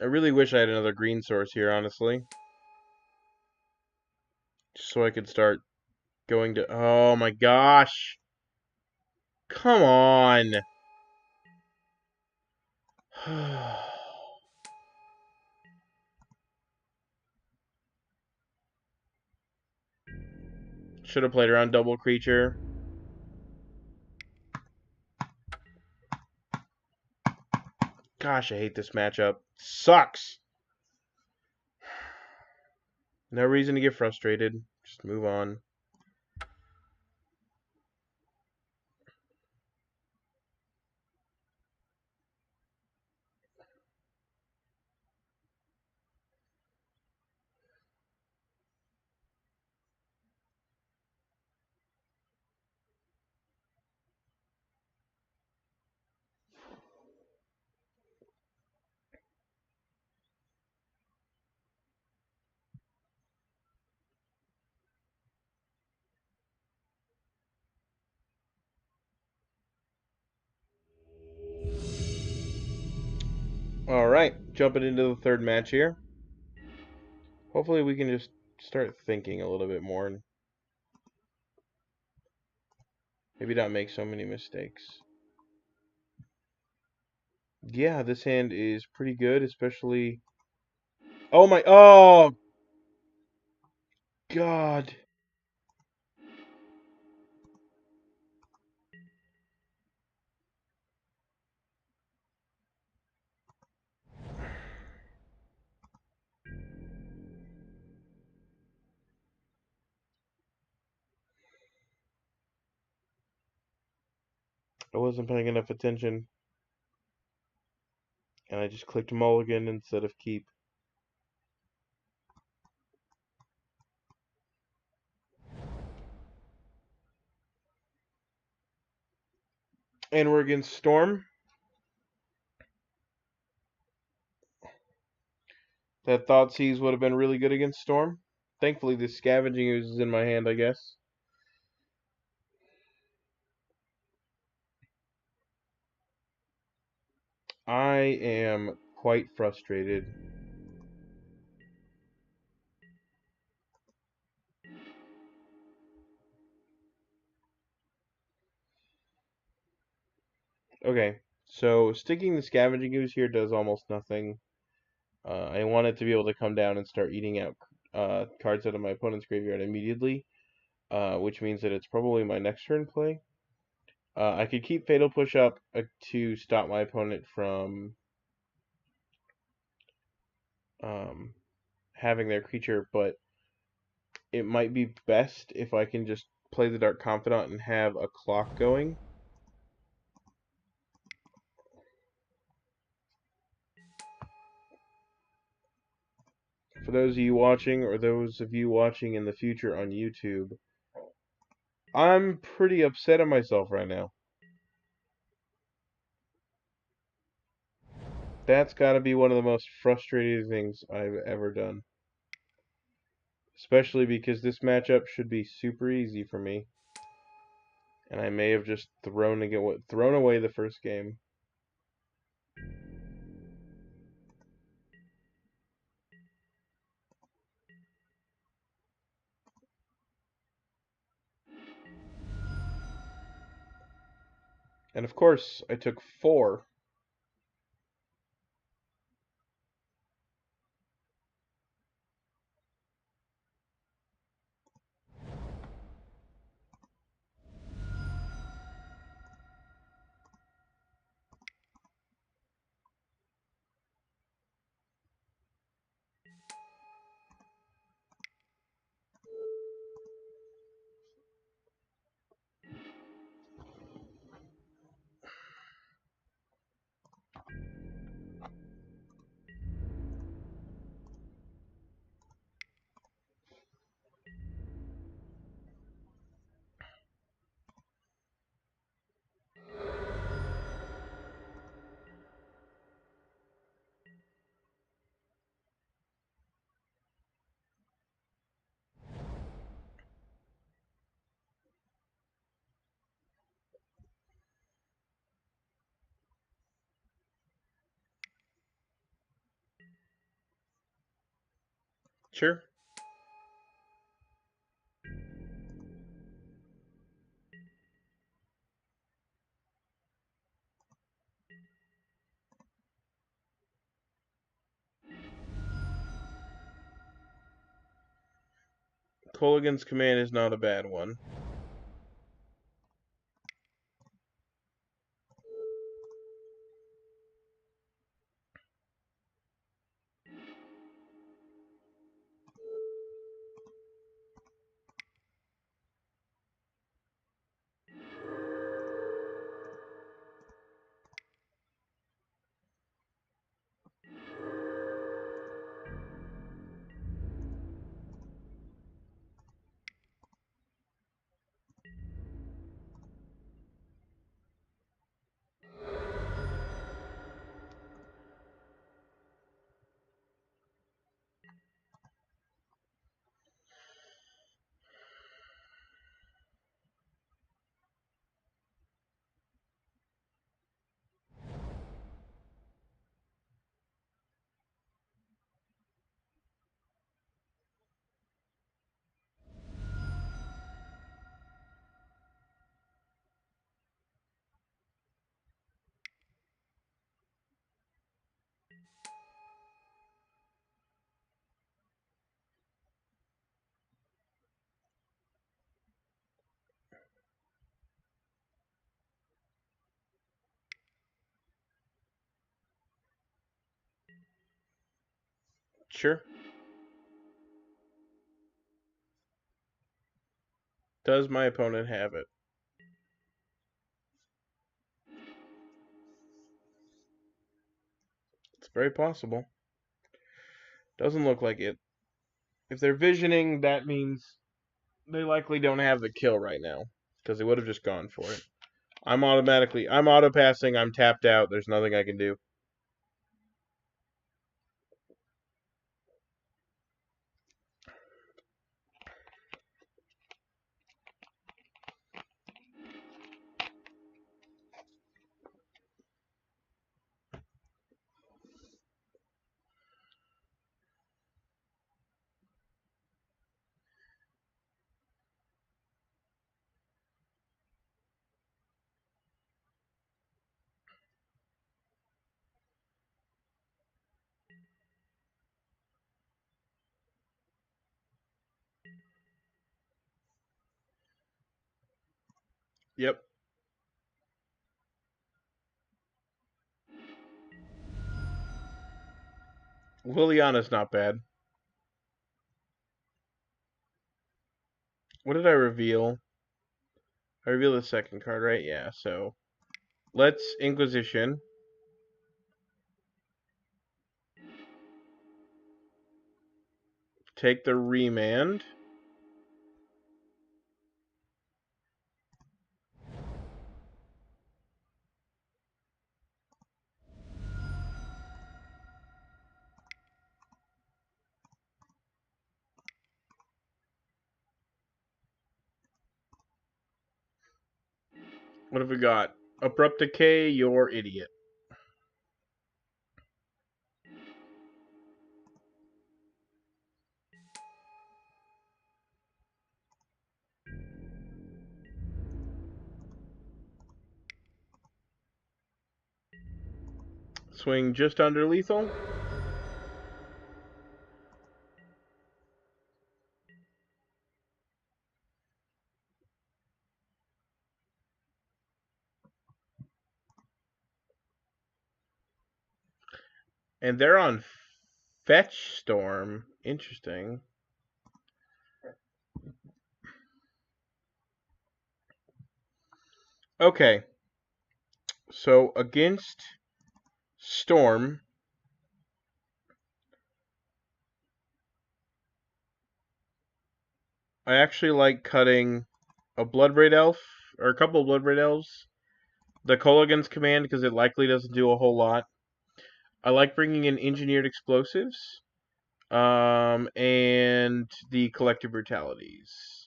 I really wish I had another green source here, honestly. Just so I could start going to... Oh my gosh! Come on! Should have played around double creature. Gosh, I hate this matchup. Sucks! No reason to get frustrated. Just move on. Alright, jumping into the third match here. Hopefully we can just start thinking a little bit more and maybe not make so many mistakes. Yeah, this hand is pretty good, especially... Oh my... Oh! God. I wasn't paying enough attention. And I just clicked mulligan instead of keep. And we're against Storm. That Thoughtseize would have been really good against Storm. Thankfully, the Scavenging Ooze is in my hand, I guess. I am quite frustrated. Okay, so sticking the Scavenging Ooze here does almost nothing. I want it to be able to come down and start eating out cards out of my opponent's graveyard immediately, which means that it's probably my next turn play. I could keep Fatal Push up to stop my opponent from having their creature, but it might be best if I can just play the Dark Confidant and have a clock going. For those of you watching, or those of you watching in the future on YouTube, I'm pretty upset at myself right now. That's got to be one of the most frustrating things I've ever done. Especially because this matchup should be super easy for me. And I may have just thrown away the first game. And of course, I took 4. Sure. Kolaghan's command is not a bad one. Sure. Does my opponent have it? It's very possible. Doesn't look like it. If they're visioning, that means they likely don't have the kill right now, because they would have just gone for it. I'm auto-passing, I'm tapped out, there's nothing I can do. Yep. Liliana's not bad. What did I reveal? I revealed the second card, right? Yeah, so let's Inquisition. Take the Remand. What have we got? Abrupt Decay, you're idiot. Swing just under lethal. And they're on Fetch Storm. Interesting. Okay. So against Storm, I actually like cutting a Bloodbraid Elf, or a couple of Bloodbraid Elves. The Kolaghan's command, because it likely doesn't do a whole lot. I like bringing in Engineered Explosives. And the Collective Brutalities.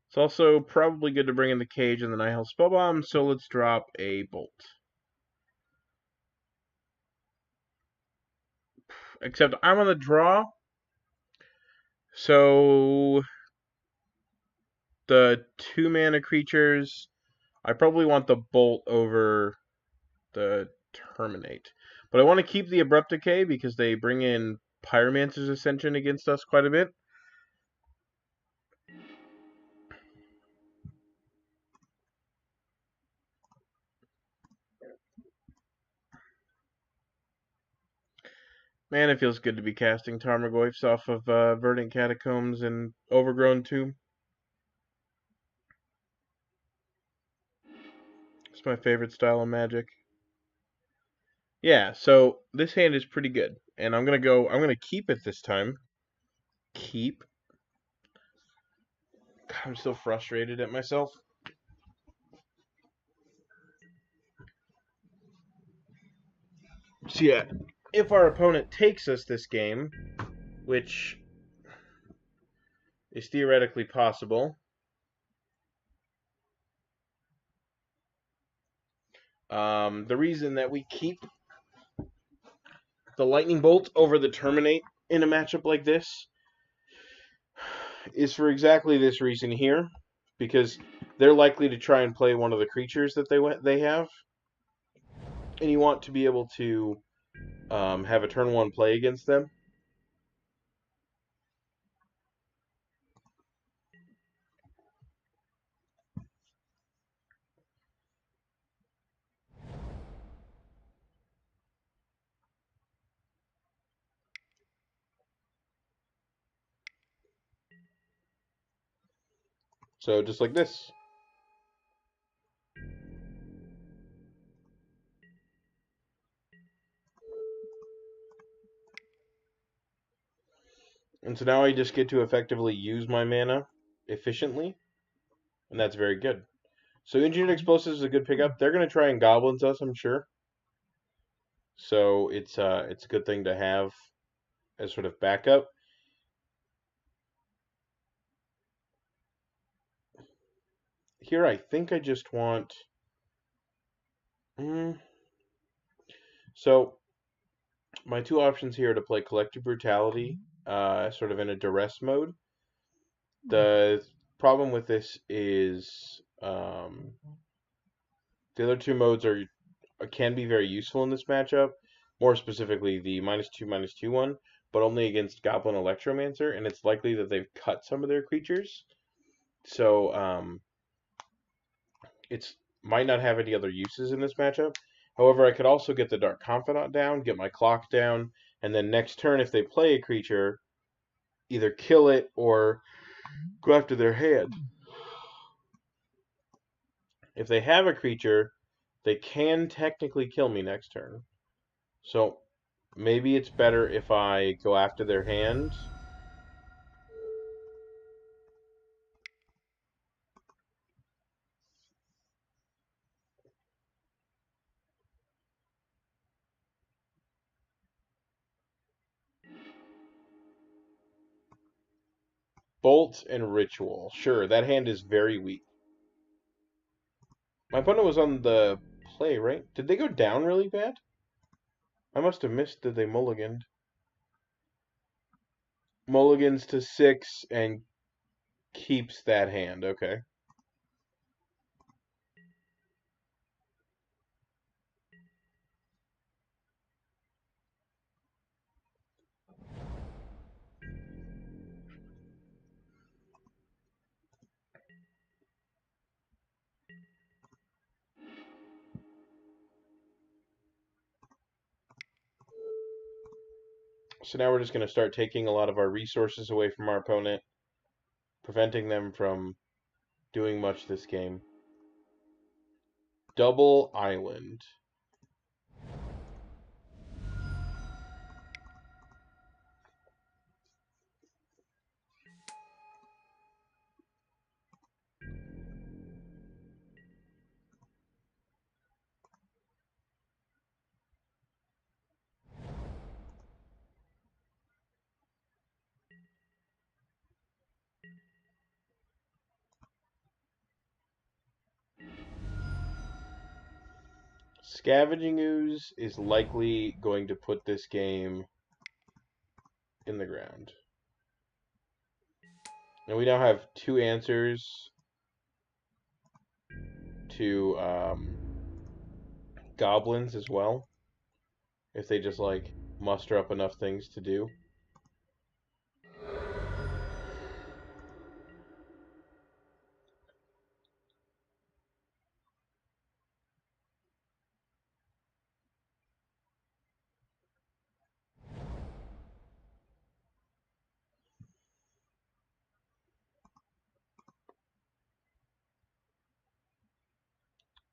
It's also probably good to bring in the Cage and the Nihil Spellbomb, so let's drop a Bolt. Except I'm on the draw, so the 2-mana creatures, I probably want the Bolt over the Terminate. But I want to keep the Abrupt Decay because they bring in Pyromancer's Ascension against us quite a bit. Man, it feels good to be casting Tarmogoyfs off of Verdant Catacombs and Overgrown Tomb. It's my favorite style of Magic. Yeah, so this hand is pretty good. And I'm gonna keep it this time. Keep. God, I'm still frustrated at myself. So yeah, if our opponent takes us this game, which is theoretically possible, the reason that we keep the Lightning Bolt over the Terminate in a matchup like this is for exactly this reason here, because they're likely to try and play one of the creatures that they have, and you want to be able to have a turn 1 play against them. So just like this. And so now I just get to effectively use my mana efficiently, and that's very good. So Engineered Explosives is a good pickup. They're going to try and Goblins us, I'm sure. So it's a good thing to have as sort of backup. Here, I think I just want. So my two options here are to play Collective Brutality, sort of in a duress mode. The problem with this is the other two modes can be very useful in this matchup. More specifically, the -2/-2 one, but only against Goblin Electromancer, and it's likely that they've cut some of their creatures. So it's might not have any other uses in this matchup. However, I could also get the Dark Confidant down, get my clock down, and then next turn, if they play a creature, either kill it or go after their hand. If they have a creature, they can technically kill me next turn. So maybe it's better if I go after their hand. Bolt and Ritual. Sure, that hand is very weak. My opponent was on the play, right? Did they go down really bad? I must have missed that they mulliganed. Mulligans to 6 and keeps that hand. Okay. So now we're just going to start taking a lot of our resources away from our opponent, preventing them from doing much this game. Double Island. Scavenging Ooze is likely going to put this game in the ground. And we now have two answers to goblins as well, if they just like muster up enough things to do.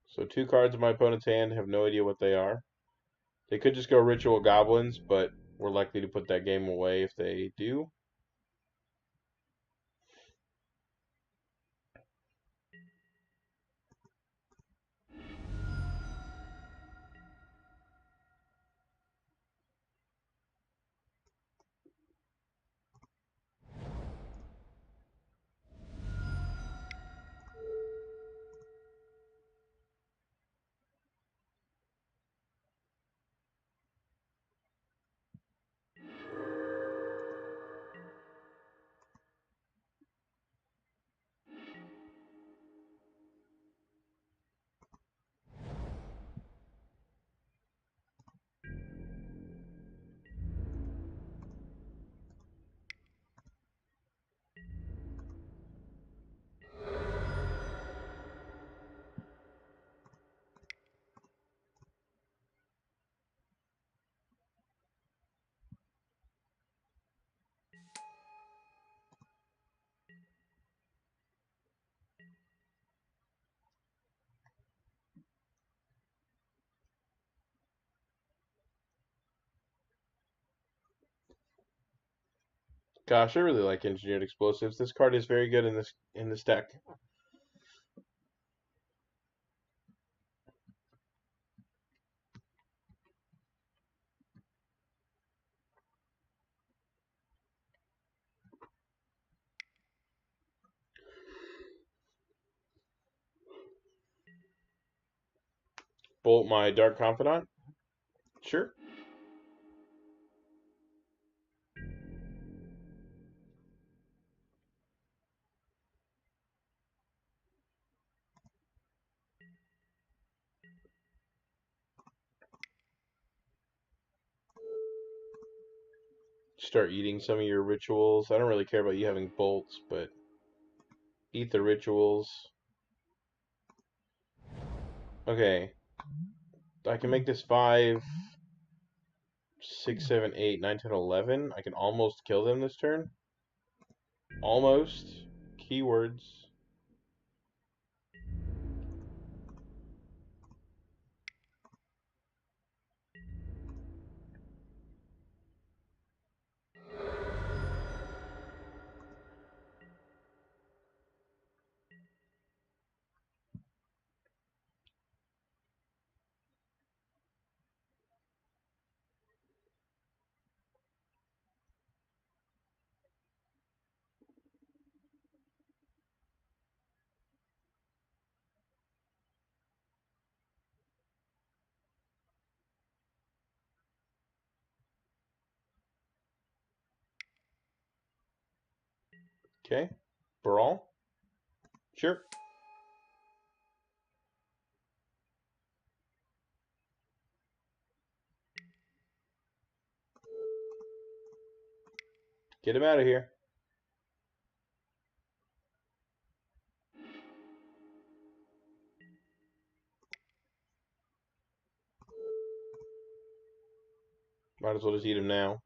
So two cards in my opponent's hand, have no idea what they are. They could just go Ritual Goblins, but we're likely to put that game away if they do. Gosh, I really like Engineered Explosives. This card is very good in this deck. bolt my Dark Confidant? Sure. Start eating some of your rituals. I don't really care about you having bolts, but eat the rituals. Okay. I can make this 5, 6, 7, 8, 9, 10, 11. I can almost kill them this turn. Almost. Keywords. Okay. Brawl. Sure. Get him out of here. Might as well just eat him now.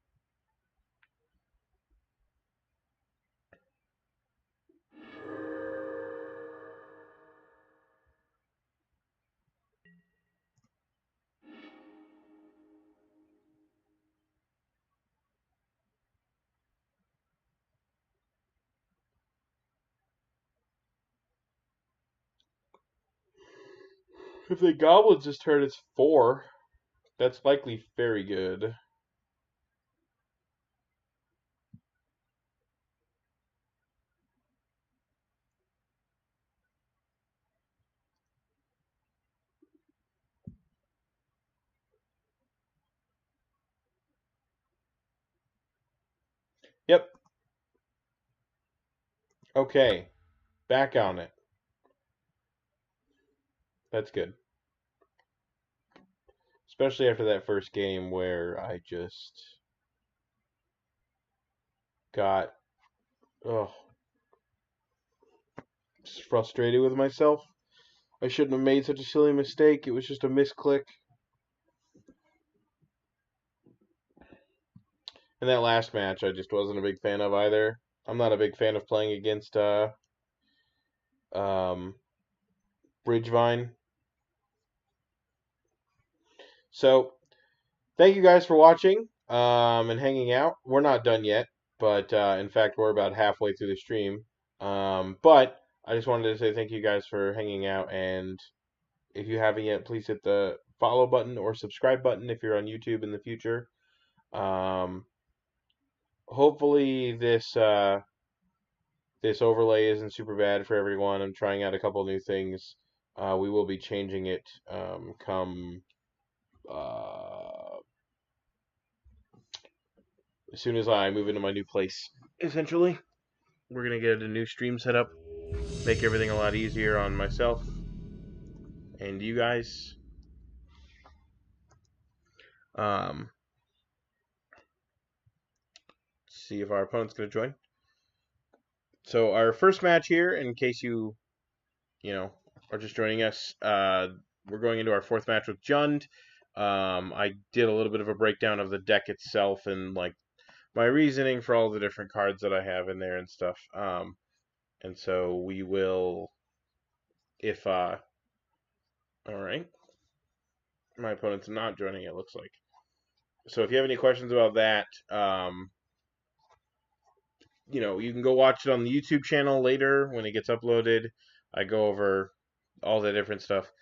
If the goblins this turn, it's 4. That's likely very good. Yep. Okay. Back on it. That's good. Especially after that first game where I just got just frustrated with myself. I shouldn't have made such a silly mistake. It was just a misclick. And that last match I just wasn't a big fan of either. I'm not a big fan of playing against Bridgevine. So thank you guys for watching and hanging out. We're not done yet, but in fact we're about halfway through the stream. But I just wanted to say thank you guys for hanging out, and if you haven't yet, please hit the follow button or subscribe button if you're on YouTube in the future. Hopefully this this overlay isn't super bad for everyone. I'm trying out a couple new things. We will be changing it come as soon as I move into my new place. Essentially, we're gonna get a new stream set up, make everything a lot easier on myself and you guys. See if our opponent's gonna join. So our first match here, in case you are just joining us, we're going into our fourth match with Jund. I did a little bit of a breakdown of the deck itself and like my reasoning for all the different cards that I have in there and stuff. And so we will, if all right, my opponent's not joining. It looks like. So if you have any questions about that, you can go watch it on the YouTube channel later when it gets uploaded. I go over all the different stuff.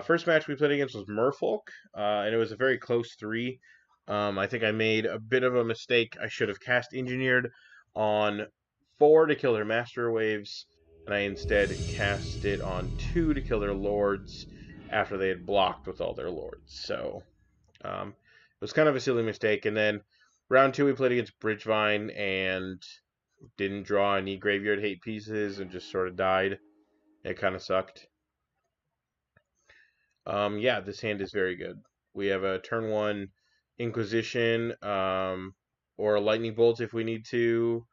First match we played against was Merfolk, and it was a very close 3. I think I made a bit of a mistake. I should have cast Engineered on 4 to kill their Master Waves, and I instead cast it on 2 to kill their Lords. after they had blocked with all their lords. So it was kind of a silly mistake. And then round 2 we played against Bridgevine and didn't draw any graveyard hate pieces and just sort of died. It kind of sucked. Yeah, this hand is very good. We have a turn 1 Inquisition, or a Lightning Bolt if we need to.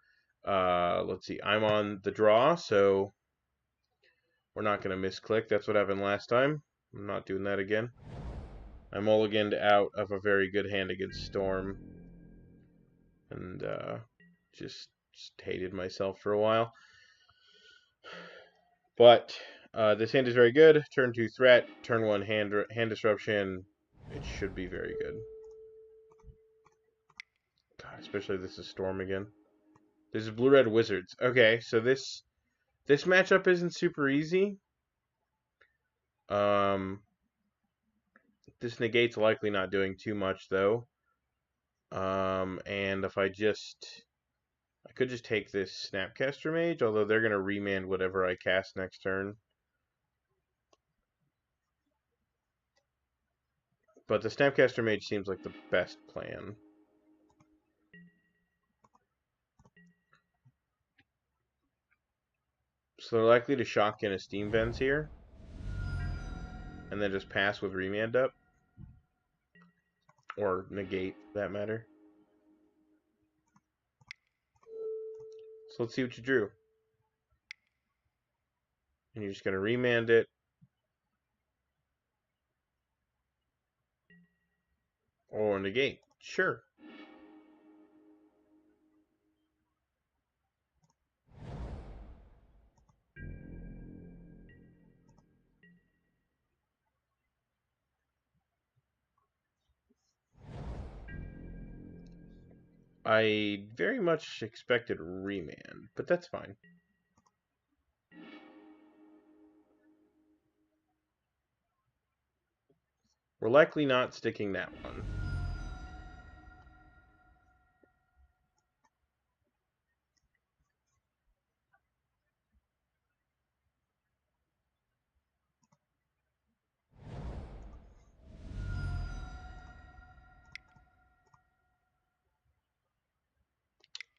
Let's see, I'm on the draw, so we're not going to misclick. That's what happened last time. I'm not doing that again. I mulliganed out of a very good hand against Storm. And just hated myself for a while. But this hand is very good. Turn 2 threat, turn 1 hand disruption. It should be very good. God, especially if this is Storm again. This is Blue-Red Wizards. Okay, so this matchup isn't super easy. This negate's likely not doing too much though. And if I could just take this Snapcaster Mage, although they're gonna remand whatever I cast next turn. But the Snapcaster Mage seems like the best plan. So they're likely to shock in a Steam Vents here. And then just pass with Remand up. Or negate, for that matter. So let's see what you drew. And you're just going to remand it. Or negate. Sure. I very much expected remand, but that's fine. We're likely not sticking that one.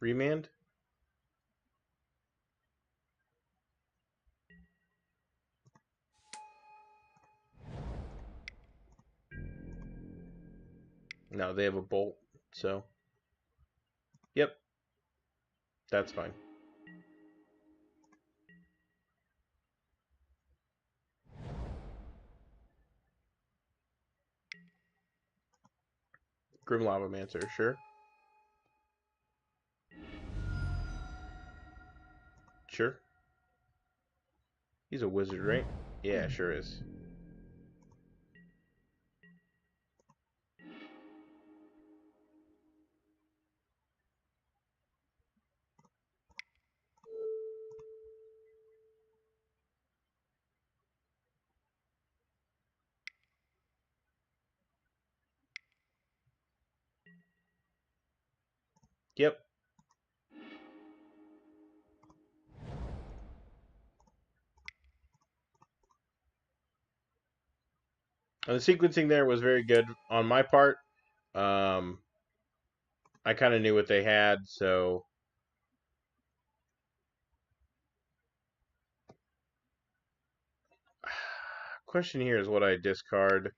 Remand? No, they have a bolt, so. Yep. That's fine. Grim Lavamancer, sure. Sure. He's a wizard, right? Yeah, sure is. Yep. And the sequencing there was very good on my part. I kind of knew what they had, so. Question here is what I discard.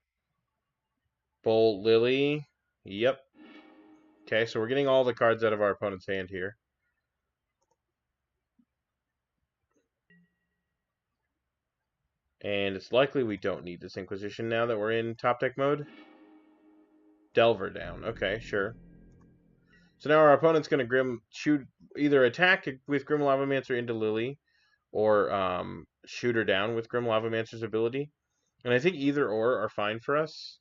Bolt Lily. Yep. Okay, so we're getting all the cards out of our opponent's hand here. And it's likely we don't need this Inquisition now that we're in top deck mode. Delver down. Okay, sure. So now our opponent's going to shoot either attack with Grim Lavamancer into Lily, or shoot her down with Grim Lavamancer's ability. And I think either or are fine for us.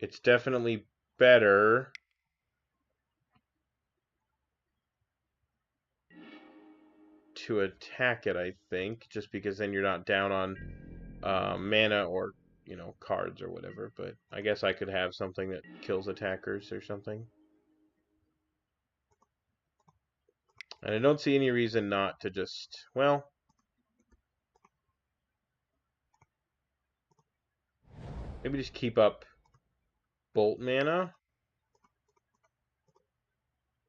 It's definitely better to attack it, I think, just because then you're not down on mana or, cards or whatever. But I guess I could have something that kills attackers or something. And I don't see any reason not to just, well, Maybe just keep up Bolt mana.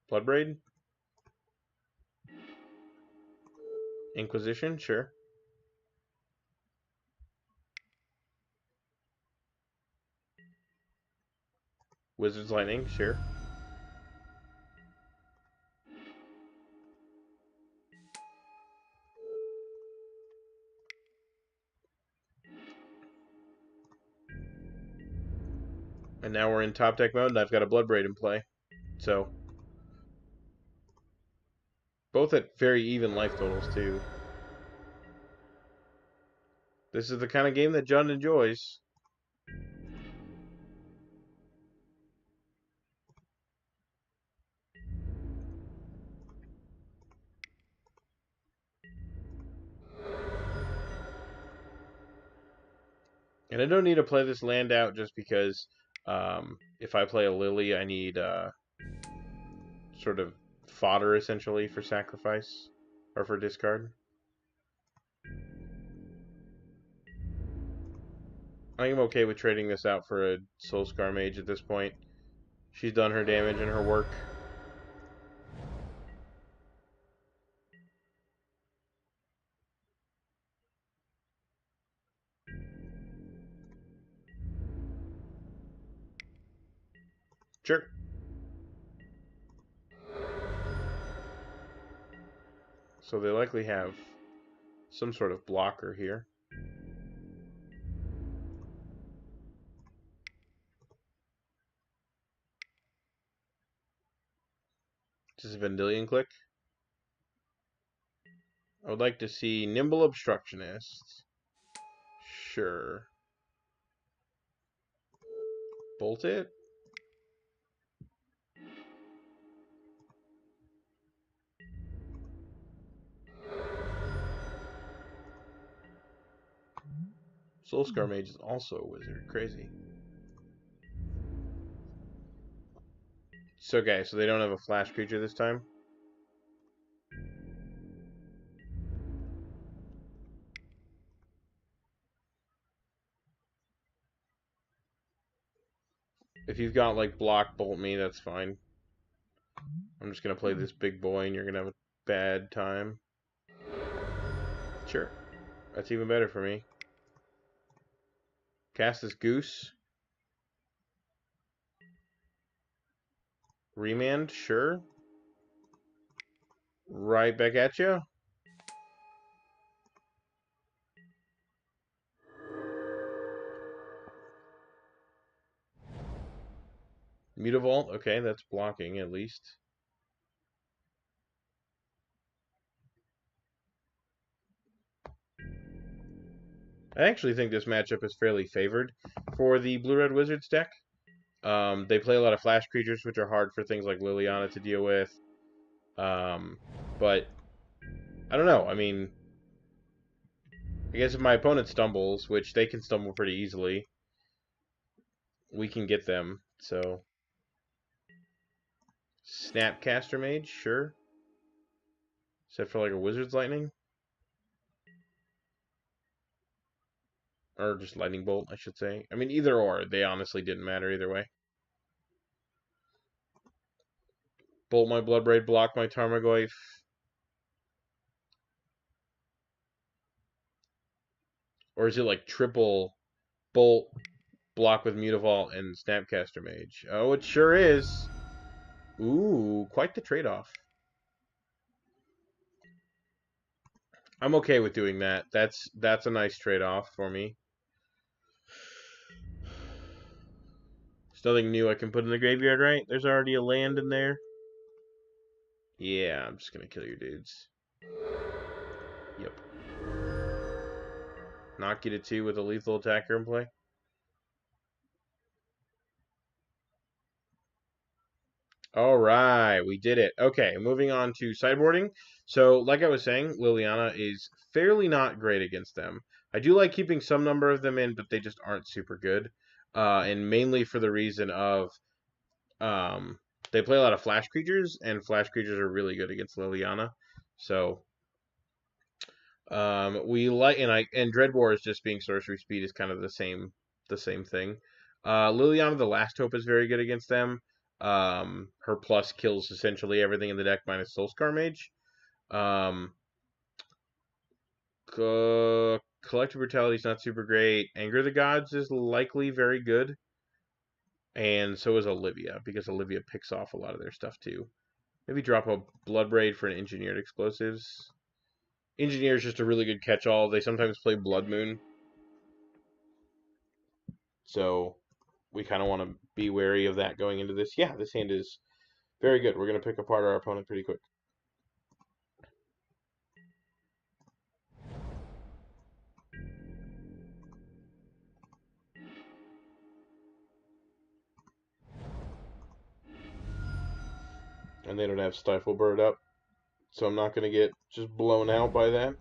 Bloodbraid. Inquisition, sure. Wizard's Lightning, sure. And now we're in top deck mode, and I've got a Bloodbraid in play. So, both at very even life totals, too. This is the kind of game that John enjoys. And I don't need to play this land out just because if I play a Lily, I need sort of fodder, essentially, for sacrifice. Or for discard. I am okay with trading this out for a Soulscar Mage at this point. She's done her damage and her work. Sure. So they likely have some sort of blocker here. This is Vendilion Click. I would like to see Nimble Obstructionist. Sure. Bolt it? Soulscar Mage is also a wizard. Crazy. So, okay, so they don't have a flash creature this time? If you've got, like, block, bolt me, that's fine. I'm just going to play this big boy and you're going to have a bad time. Sure. That's even better for me. Cast this Goose. Remand, sure. Right back at you. Mutavault, okay, that's blocking at least. I actually think this matchup is fairly favored for the Blue-Red Wizards deck. They play a lot of flash creatures, which are hard for things like Liliana to deal with. But, I don't know, I mean, I guess if my opponent stumbles, which they can stumble pretty easily, we can get them, so... Snapcaster Mage, sure. Set for like a Wizard's Lightning. Or just Lightning Bolt, I should say. I mean, either or. They honestly didn't matter either way. Bolt my Bloodbraid, block my Tarmogoyf. Or is it like triple Bolt, block with Mutavault, and Snapcaster Mage? Oh, it sure is. Ooh, quite the trade-off. I'm okay with doing that. That's a nice trade-off for me. There's nothing new I can put in the graveyard, right? There's already a land in there. Yeah, I'm just gonna kill your dudes. Yep. Knock you to 2 with a lethal attacker in play. All right, we did it. Okay, moving on to sideboarding. So, like I was saying, Liliana is fairly not great against them. I do like keeping some number of them in, but they just aren't super good. And mainly for the reason of they play a lot of flash creatures, and flash creatures are really good against Liliana. So, we like and Dreadbore is just being sorcery speed is kind of the same the same thing. Liliana the Last Hope is very good against them. Her plus kills essentially everything in the deck minus Soulscar Mage. Collective Brutality is not super great. Anger of the Gods is likely very good. And so is Olivia, because Olivia picks off a lot of their stuff too. Maybe drop a Bloodbraid for an Engineered Explosives. Engineer is just a really good catch-all. They sometimes play Blood Moon. So we kind of want to be wary of that going into this. Yeah, this hand is very good. We're going to pick apart our opponent pretty quick. And they don't have Stifle Bird up. So I'm not going to get just blown out by that.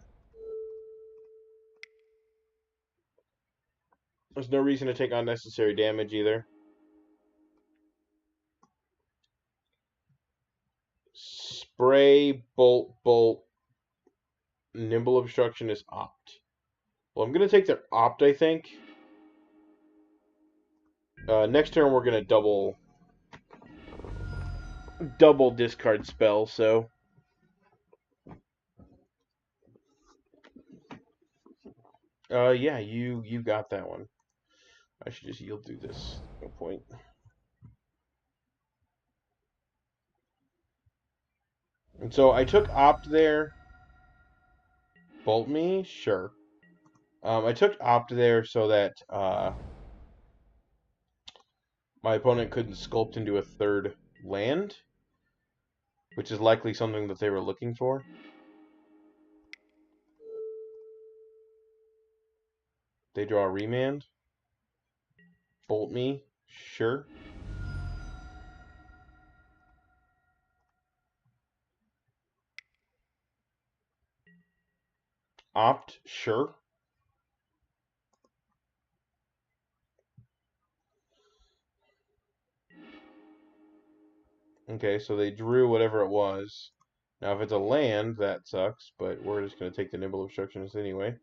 There's no reason to take unnecessary damage either. Spray, Bolt, Bolt. Nimble Obstruction is Opt. Well, I'm going to take their Opt, I think. Next turn we're going to double discard spell, so... yeah, you got that one. I should just yield through this. No point. And so I took Opt there. Bolt me? Sure. I took Opt there so that my opponent couldn't sculpt into a third land, which is likely something that they were looking for. They draw a Remand. Bolt me? Sure. Opt? Sure. Okay, so they drew whatever it was. Now, if it's a land, that sucks, but we're just going to take the Nimble Obstructionist anyway.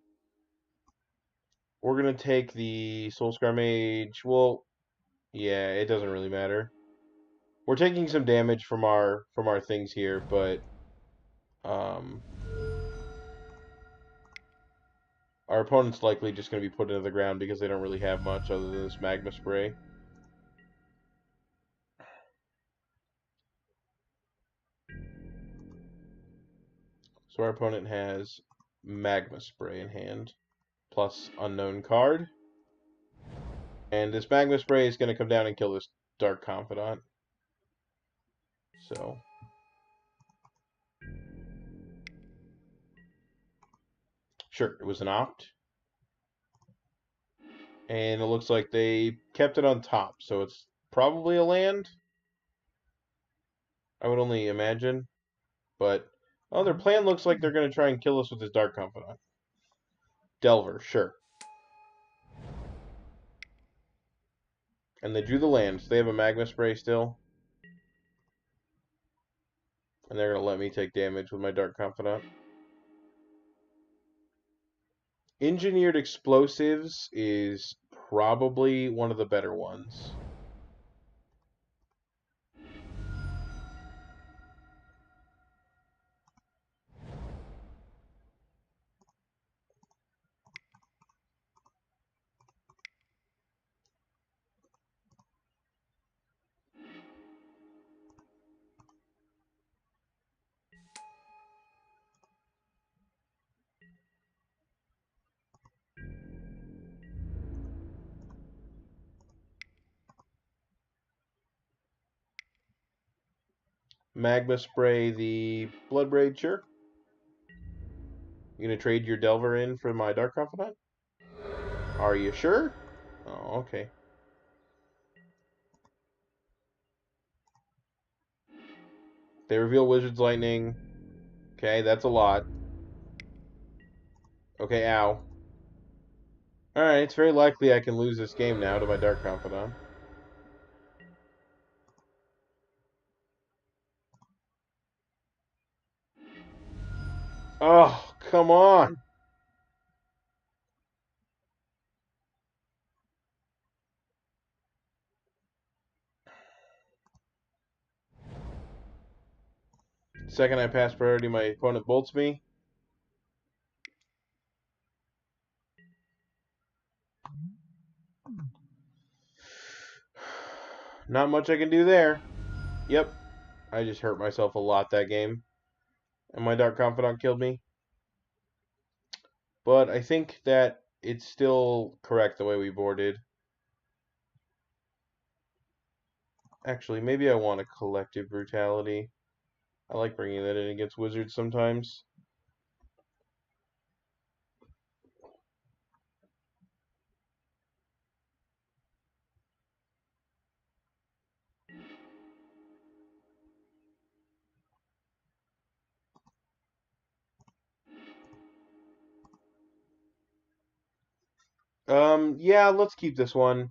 We're going to take the Soulscar Mage. Well, yeah, it doesn't really matter. We're taking some damage from our things here, but our opponent's likely just going to be put into the ground because they don't really have much other than this Magma Spray. So our opponent has Magma Spray in hand, plus Unknown card. And this Magma Spray is going to come down and kill this Dark Confidant. So... Sure, it was an Opt. And it looks like they kept it on top, so it's probably a land. I would only imagine. But, oh, their plan looks like they're going to try and kill us with this Dark Confidant. Delver, sure. And they drew the land, so they have a Magma Spray still. And they're going to let me take damage with my Dark Confidant. Engineered Explosives is probably one of the better ones. Magma Spray the Bloodbraid, sure. You gonna trade your Delver in for my Dark Confidant? Are you sure? Oh, okay. They reveal Wizard's Lightning. Okay, that's a lot. Okay, ow. Alright, it's very likely I can lose this game now to my Dark Confidant. Oh, come on! Second I pass priority, my opponent bolts me. Not much I can do there. Yep, I just hurt myself a lot that game. And my Dark Confidant killed me. But I think that it's still correct the way we boarded. Actually, maybe I want a Collective Brutality. I like bringing that in against wizards sometimes. Yeah, let's keep this one.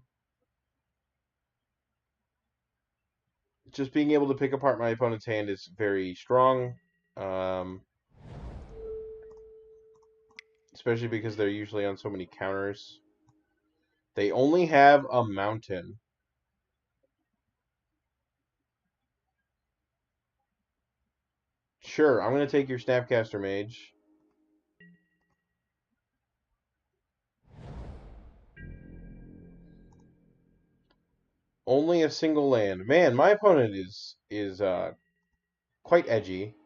Just being able to pick apart my opponent's hand is very strong. Especially because they're usually on so many counters. They only have a mountain. Sure, I'm going to take your Snapcaster Mage. Only a single land. Man, my opponent is quite edgy.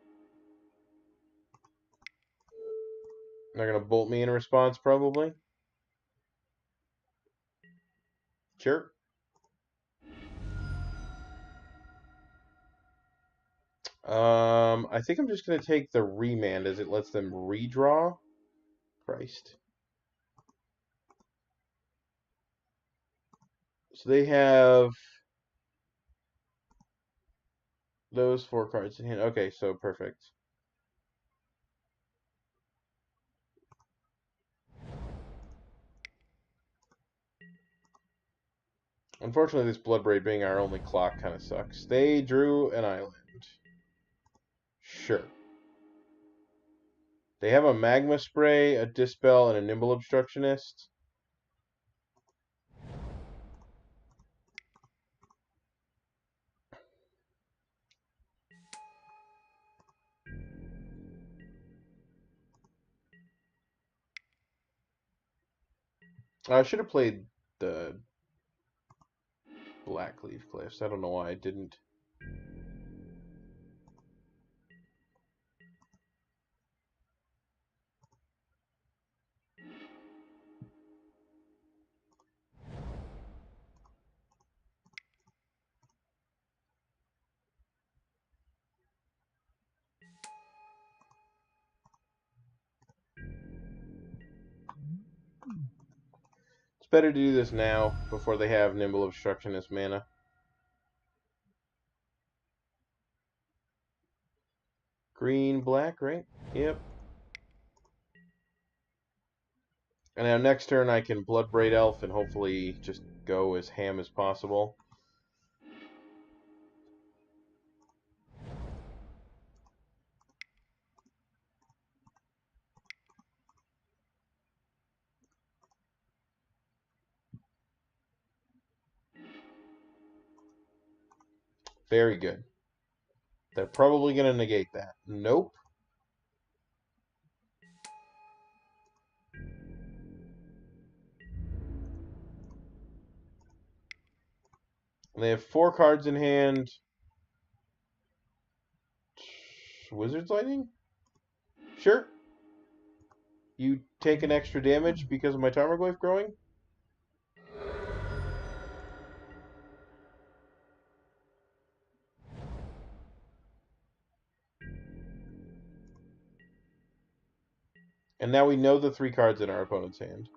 They're going to bolt me in response, probably. Sure. I think I'm just going to take the Remand as it lets them redraw. Christ. So they have those 4 cards in hand. Okay, so perfect. Unfortunately, this Bloodbraid being our only clock kind of sucks. They drew an island. Sure. They have a Magma Spray, a Dispel, and a Nimble Obstructionist. I should have played the Blackcleave Cliffs. I don't know why I didn't. It's better to do this now before they have Nimble Obstructionist mana. Green, black, right? Yep. And now next turn I can Bloodbraid Elf and hopefully just go as ham as possible. Very good. They're probably going to negate that. Nope. They have 4 cards in hand. Wizard's Lightning? Sure. You take an extra damage because of my Tarmogoyf growing? And now we know the 3 cards in our opponent's hand.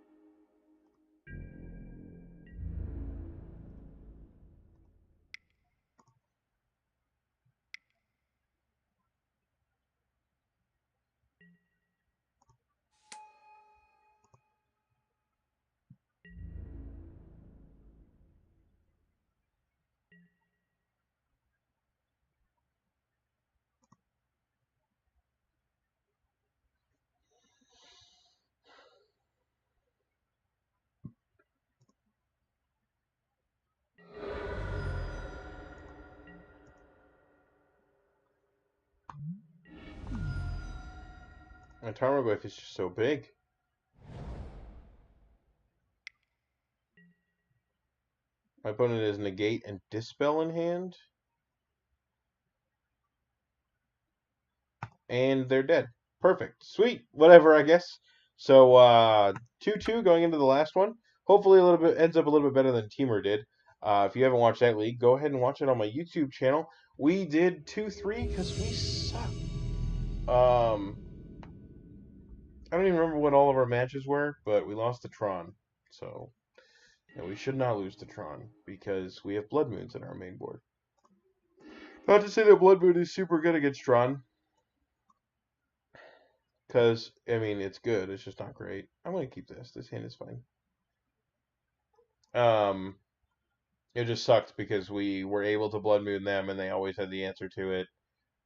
My Tarmogoyf is just so big. My opponent has Negate and Dispel in hand. And they're dead. Perfect. Sweet. Whatever, I guess. So, 2-2 going into the last one. Hopefully a little bit ends up a little bit better than Teamer did. If you haven't watched that league, go ahead and watch it on my YouTube channel. We did 2-3 because we suck. I don't even remember what all of our matches were, but we lost to Tron. So, we should not lose to Tron because we have Blood Moons in our main board. Not to say that Blood Moon is super good against Tron. Because, I mean, it's good. It's just not great. I'm going to keep this. This hand is fine. It just sucked because we were able to Blood Moon them, and they always had the answer to it,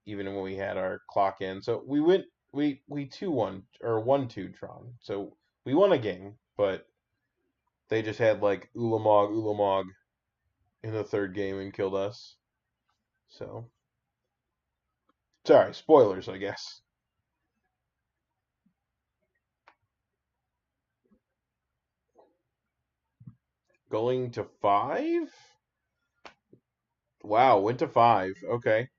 even when we had our clock in. So we 2-1, or 1-2 Tron. So we won a game, but they just had, like, Ulamog in the third game and killed us. So, sorry, spoilers, I guess. Going to 5? Wow, went to 5. Okay.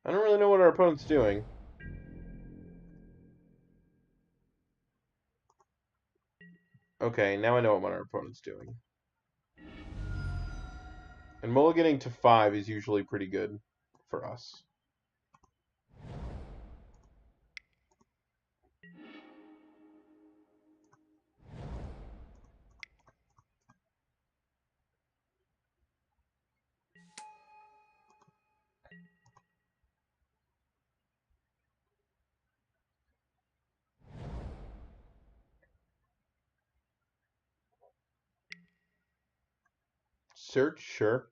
I don't really know what our opponent's doing. Okay, now I know what our opponent's doing. And mulliganing to 5 is usually pretty good for us. Search, sure.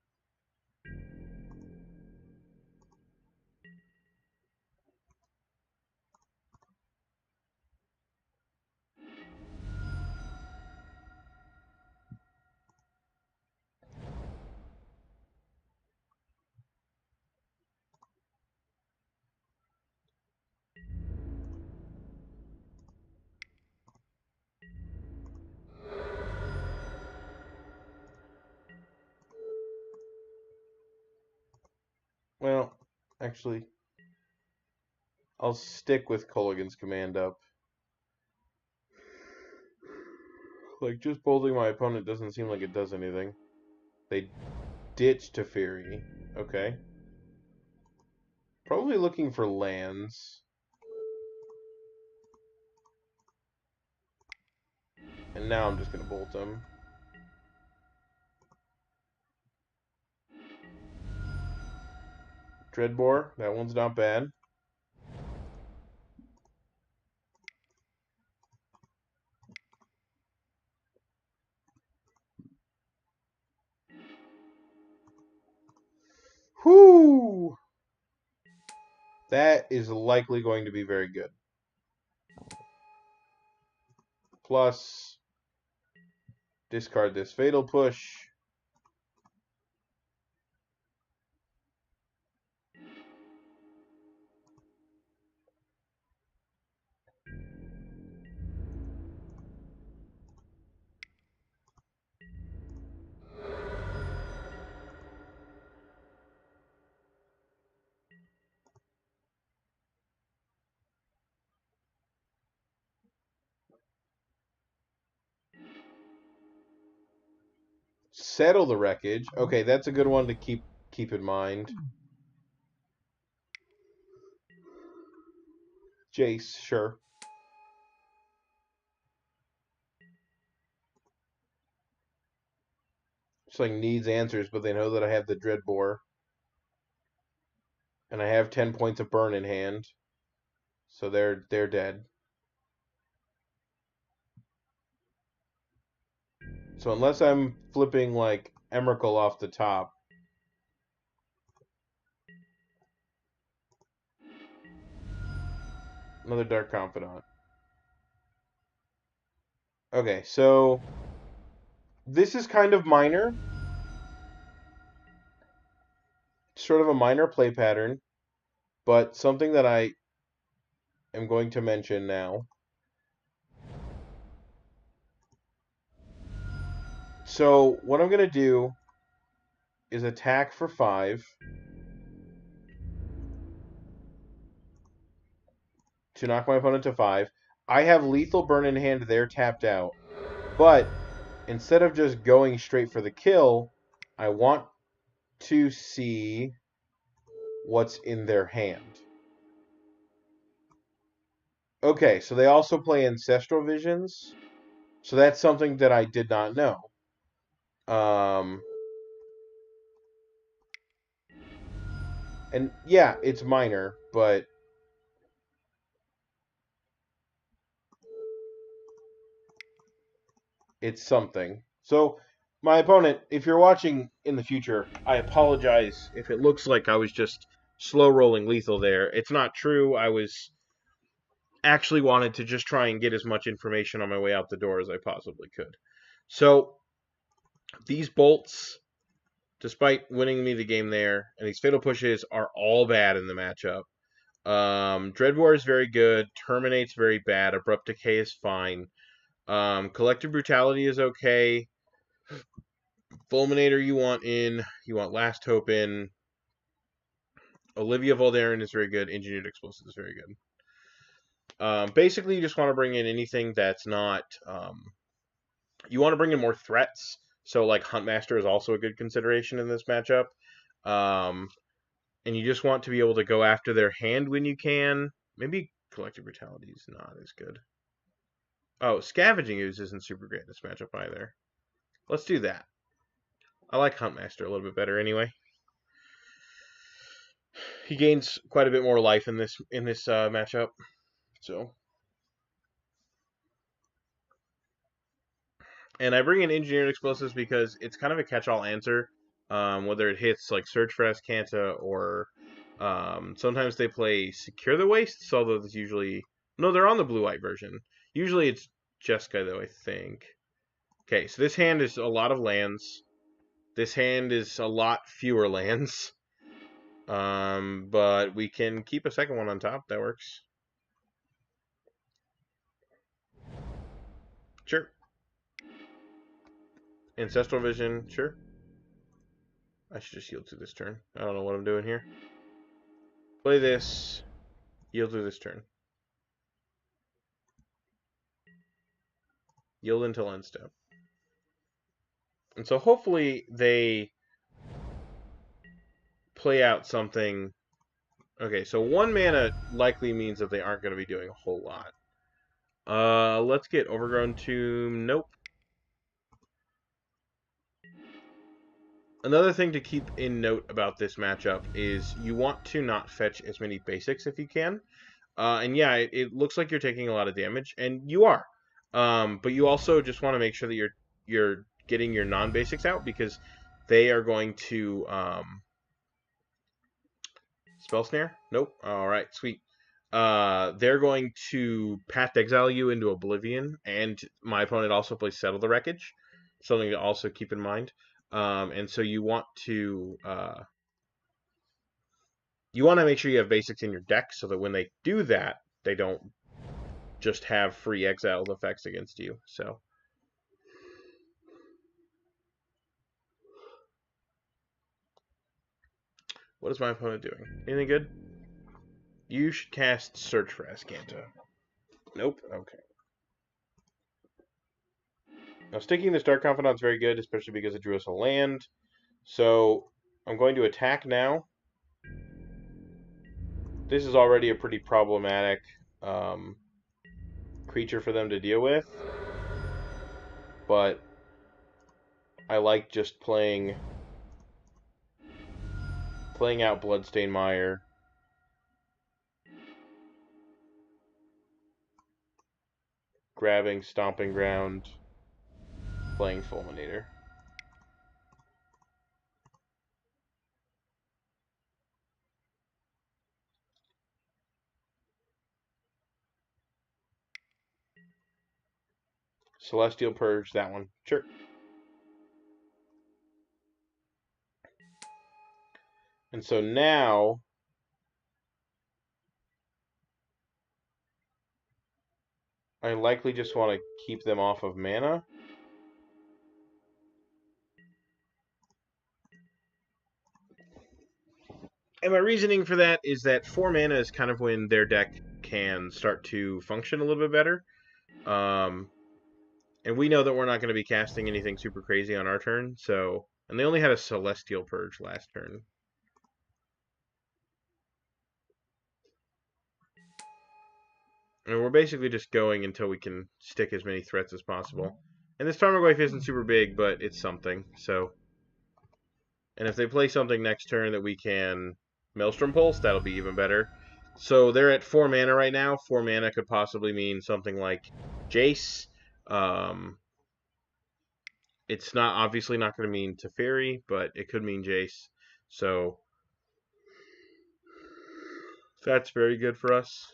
Well, actually, I'll stick with Kolaghan's command up. Like, just bolting my opponent doesn't seem like it does anything. They ditch Teferi. Okay. Probably looking for lands. And now I'm just going to bolt them. Dreadbore, that one's not bad. Whoo! That is likely going to be very good. Plus, discard this Fatal Push. Settle the Wreckage. Okay, that's a good one to keep in mind. Jace, sure. Just like needs answers, but they know that I have the Dreadbore. And I have 10 points of burn in hand. So they're dead. So unless I'm flipping like Emrakul off the top. Another Dark Confidant. Okay, so This is kind of minor, sort of a minor play pattern, but something that I am going to mention now. So what I'm going to do is attack for 5 to knock my opponent to 5. I have Lethal Burn in hand, they're tapped out. But instead of just going straight for the kill, I want to see what's in their hand. Okay, so they also play Ancestral Visions. So that's something that I did not know. And yeah, it's minor, but it's something. So my opponent, if you're watching in the future, I apologize if it looks like I was just slow rolling lethal there. It's not true. I was actually wanted to just try and get as much information on my way out the door as I possibly could. So these bolts, despite winning me the game there, and these fatal pushes are all bad in the matchup. Dreadbore is very good. Terminate's very bad. Abrupt Decay is fine. Collective Brutality is okay. Fulminator you want in. You want Last Hope in. Olivia Voldaren is very good. Engineered Explosives is very good. Basically, you just want to bring in anything that's not... you want to bring in more threats. So, like, Huntmaster is also a good consideration in this matchup. And you just want to be able to go after their hand when you can. Maybe Collective Brutality is not as good. Oh, Scavenging Ooze isn't super great in this matchup either. Let's do that. I like Huntmaster a little bit better anyway. He gains quite a bit more life in this matchup. So, and I bring in Engineered Explosives because it's kind of a catch-all answer. Whether it hits like Search for Azcanta or sometimes they play Secure the Wastes, although it's usually no, they're on the blue-white version. Usually it's Jessica though, I think. Okay, so this hand is a lot of lands. This hand is a lot fewer lands. But we can keep a second one on top. That works. Sure. Ancestral Vision, sure. I should just yield to this turn. I don't know what I'm doing here. Play this. Yield to this turn. Yield until end step. And so hopefully they play out something. Okay, so 1 mana likely means that they aren't going to be doing a whole lot. Let's get Overgrown Tomb. Nope. Another thing to keep in note about this matchup is you want to not fetch as many basics if you can. And yeah, it looks like you're taking a lot of damage, and you are. But you also just want to make sure that you're getting your non-basics out because they are going to Spell Snare? Nope. All right, sweet. They're going to Path Exile you into Oblivion, and my opponent also plays Settle the Wreckage, something to also keep in mind. And so you want to make sure you have basics in your deck so that when they do that, they don't just have free exiled effects against you. So what is my opponent doing? Anything good? You should cast Search for Azcanta. Nope. Okay. Now sticking this Dark Confidant is very good, especially because it drew us a land. So I'm going to attack now. This is already a pretty problematic creature for them to deal with. But I like just playing out Bloodstained Mire. Grabbing Stomping Ground. Playing Fulminator. Celestial Purge, that one. Sure. And so now I likely just want to keep them off of mana. And my reasoning for that is that 4 mana is kind of when their deck can start to function a little bit better. And we know that we're not going to be casting anything super crazy on our turn, so... And they only had a Celestial Purge last turn. And we're basically just going until we can stick as many threats as possible. And this Tarmogoyf isn't super big, but it's something, so... And if they play something next turn that we can Maelstrom Pulse, that'll be even better. So they're at 4 mana right now. 4 mana could possibly mean something like Jace. It's not obviously not going to mean Teferi, but it could mean Jace. So that's very good for us.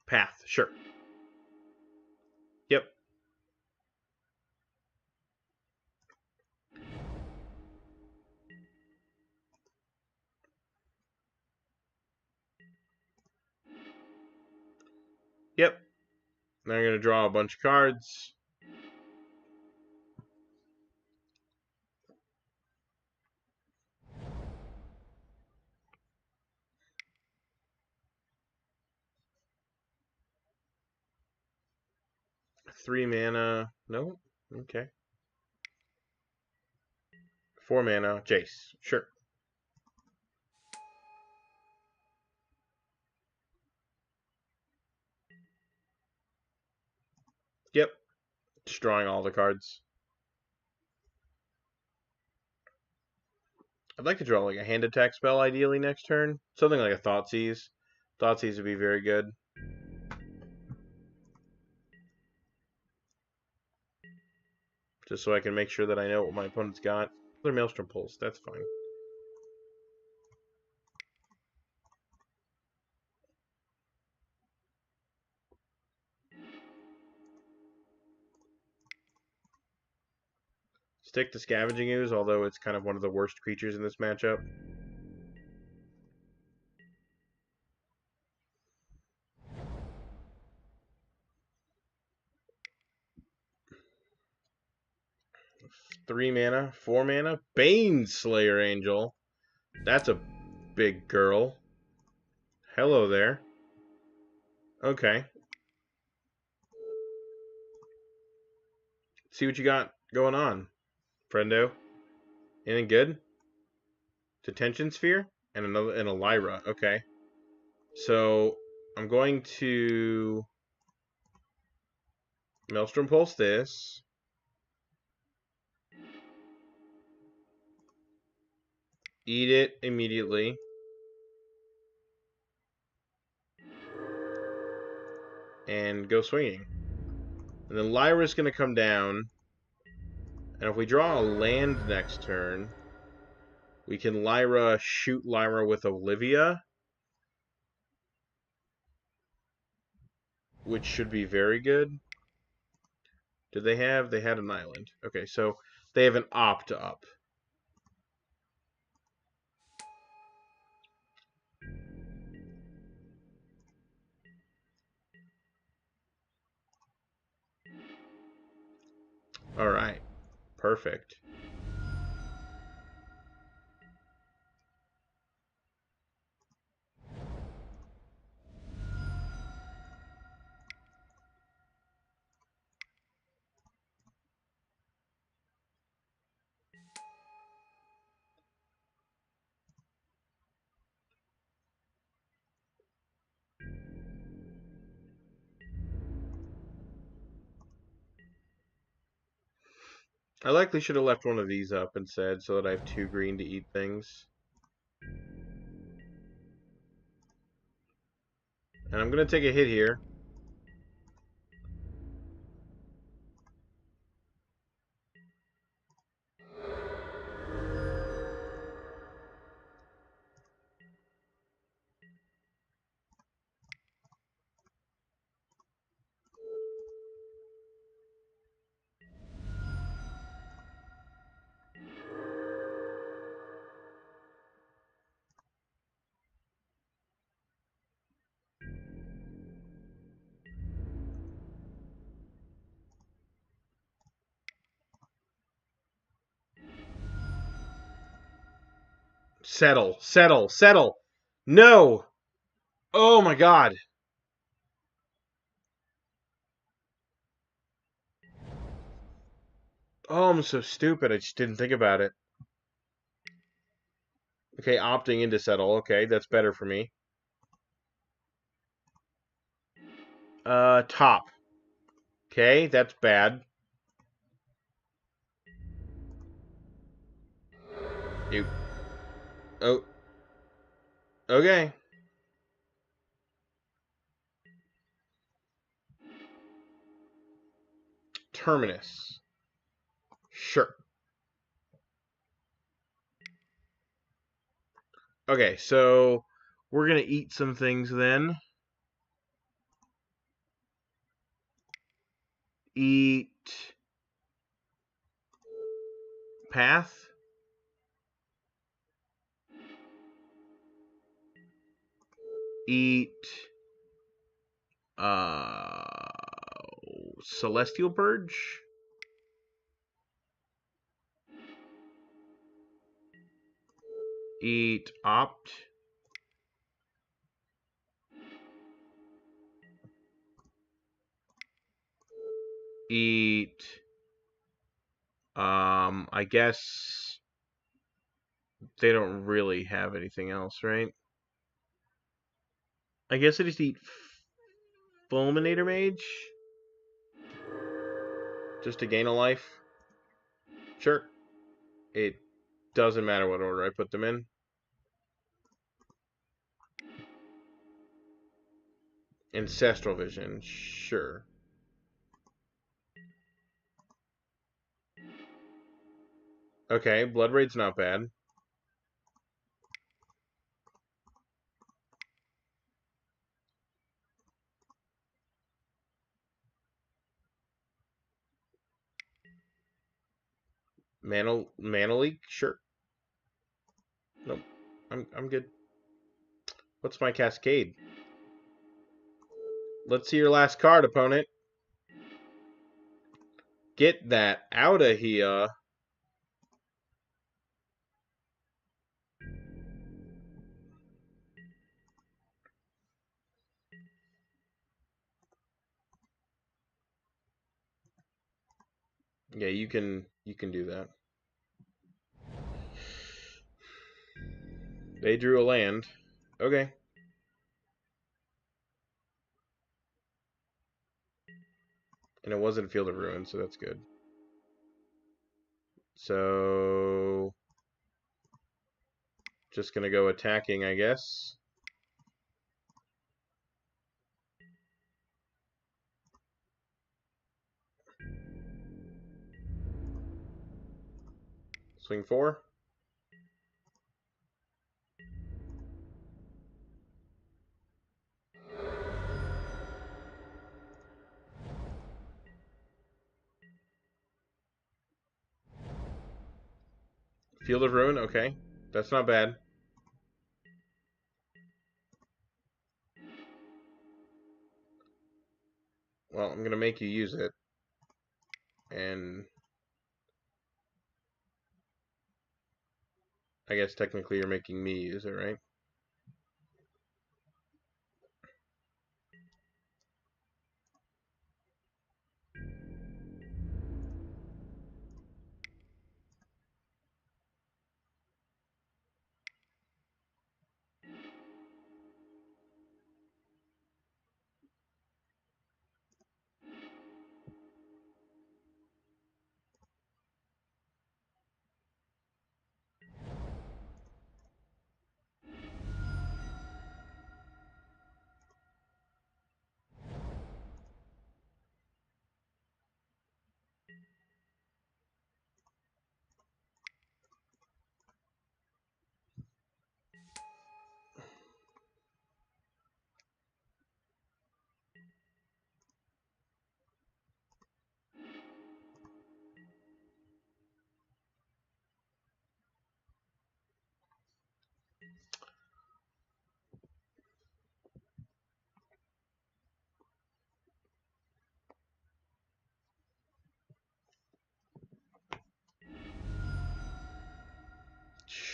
Path, sure. Yep. Yep. Now I'm going to draw a bunch of cards. Three mana. No? Okay. 4 mana. Jace. Sure. Yep. Just drawing all the cards. I'd like to draw like a hand attack spell ideally next turn. Something like a Thoughtseize. Thoughtseize would be very good. Just so I can make sure that I know what my opponent's got. Their Maelstrom Pulse. That's fine. Stick to Scavenging Ooze, although it's kind of one of the worst creatures in this matchup. Three mana, 4 mana. Baneslayer Angel. That's a big girl. Hello there. Okay. See what you got going on, friendo. Anything good? Detention Sphere? And a Lyra. Okay. So I'm going to Maelstrom Pulse this. Eat it immediately. And go swinging. And then Lyra's going to come down. And if we draw a land next turn, we can shoot Lyra with Olivia. Which should be very good. Did they have? They had an island. Okay, so they have an opt up. All right. Perfect. I likely should have left one of these up instead so that I have 2 green to eat things. And I'm going to take a hit here. Settle. Settle. Settle. No! Oh my god. Oh, I'm so stupid. I just didn't think about it. Okay, opting into settle. Okay, that's better for me. Top. Okay, that's bad. You. Oh. Okay. Terminus. Sure. Okay, so we're gonna eat some things then. Eat path. Eat Celestial Purge. Eat opt. Eat I guess they don't really have anything else, right? I guess I just eat Fulminator Mage just to gain a life. Sure. It doesn't matter what order I put them in. Ancestral Vision, sure. Okay, Bloodraid's not bad. Mana Leak, sure. Nope, I'm good. What's my Cascade? Let's see your last card, opponent. Get that out of here. Yeah, you can do that. They drew a land. Okay. And it wasn't Field of Ruin, so that's good. So just gonna go attacking, I guess. Swing 4. Field of Ruin, okay. That's not bad. Well, I'm gonna make you use it. And I guess technically you're making me use it, right?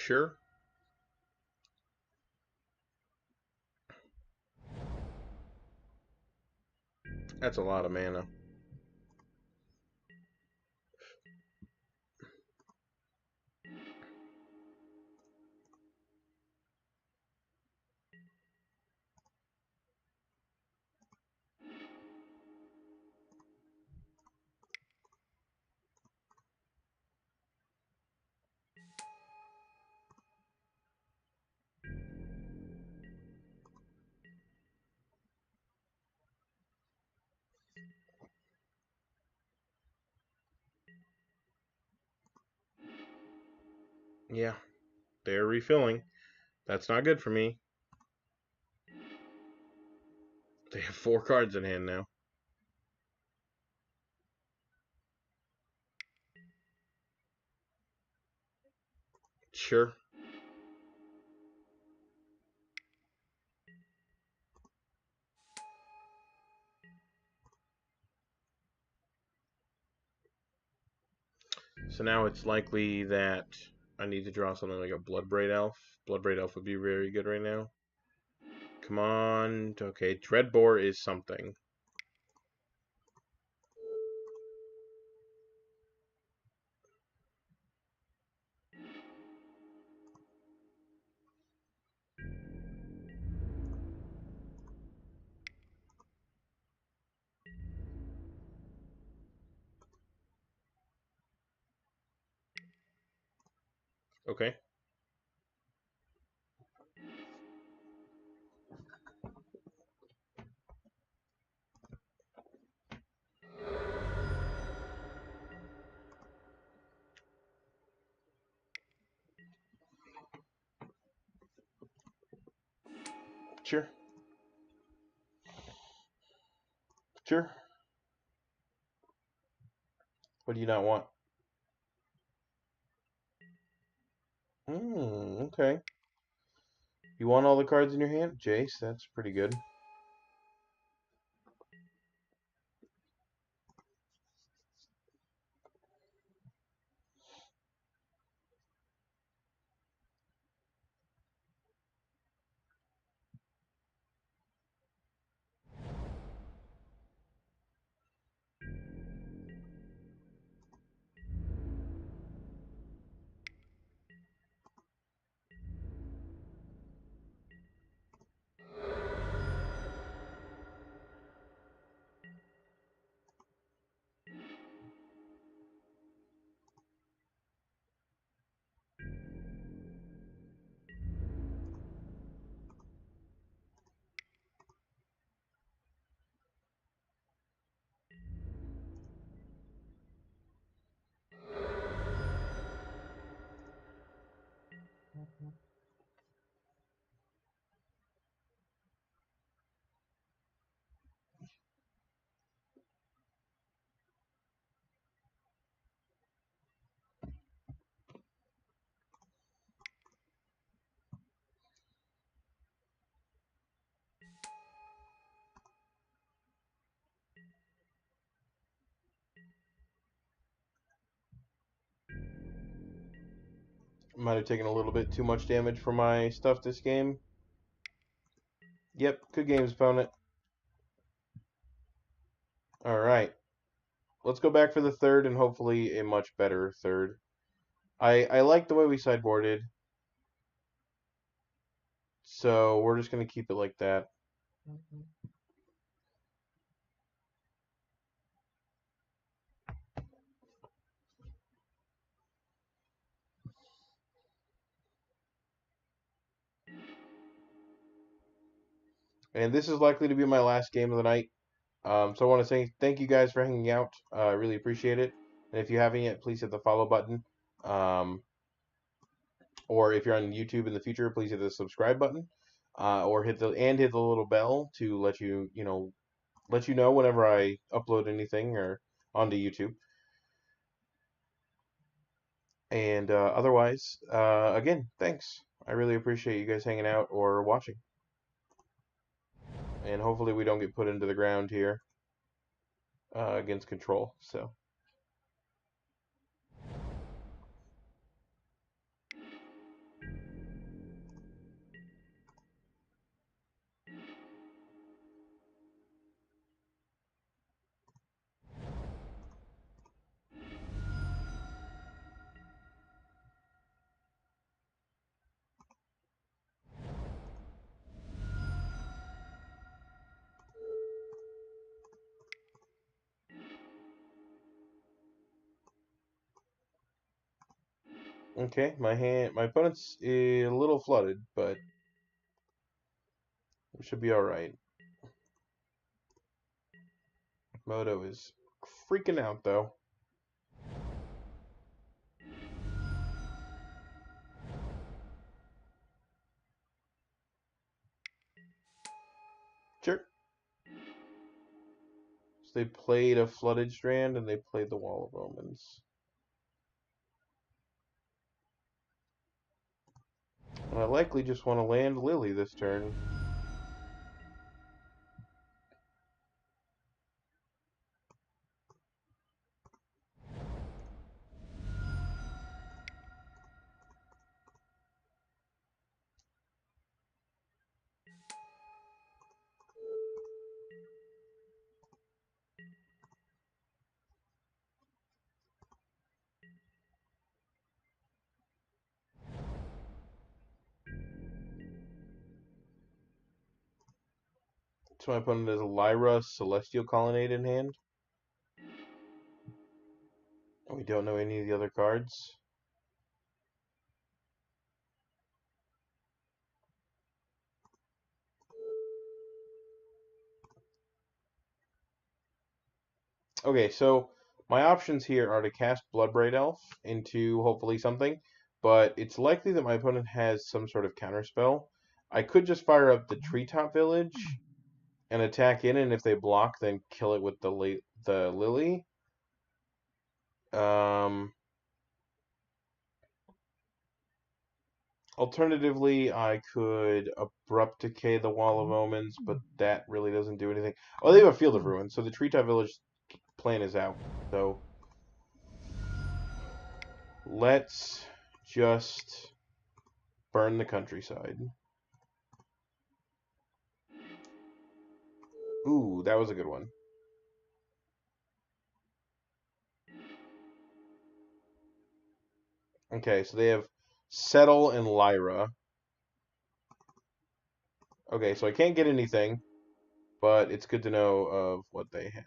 Sure. That's a lot of mana. Yeah, they're refilling. That's not good for me. They have 4 cards in hand now. Sure. So now it's likely that I need to draw something like a Bloodbraid Elf. Bloodbraid Elf would be very good right now. Come on. Okay, Dreadbore is something. Okay. Sure. Sure. What do you not want? Okay. You want all the cards in your hand? Jace, that's pretty good. Might have taken a little bit too much damage for my stuff this game. Yep, good games, opponent. Alright. Let's go back for the third and hopefully a much better third. I like the way we sideboarded. So we're just going to keep it like that. And this is likely to be my last game of the night. So I want to say thank you guys for hanging out. I really appreciate it. And if you haven't yet, please hit the follow button. Or if you're on YouTube in the future, please hit the subscribe button. Or hit the little bell to let you know whenever I upload anything or onto YouTube. And otherwise, again, thanks. I really appreciate you guys hanging out or watching. And hopefully we don't get put into the ground here against control. So. Okay, my opponent's a little flooded, but we should be alright. Moto is freaking out, though. Sure. So they played a Flooded Strand, and they played the Wall of Omens. And I likely just want to land Lily this turn. So my opponent has a Lyra Celestial Colonnade in hand. And we don't know any of the other cards. Okay, so my options here are to cast Bloodbraid Elf into hopefully something, but it's likely that my opponent has some sort of counterspell. I could just fire up the Treetop Village and attack in, and if they block, then kill it with the Lily. Alternatively, I could Abrupt Decay the Wall of Omens, but that really doesn't do anything. Oh, they have a Field of Ruin, so the Treetop Village plan is out. So let's just burn the countryside. Ooh, that was a good one. Okay, so they have Settle and Lyra. Okay, so I can't get anything, but it's good to know of what they have.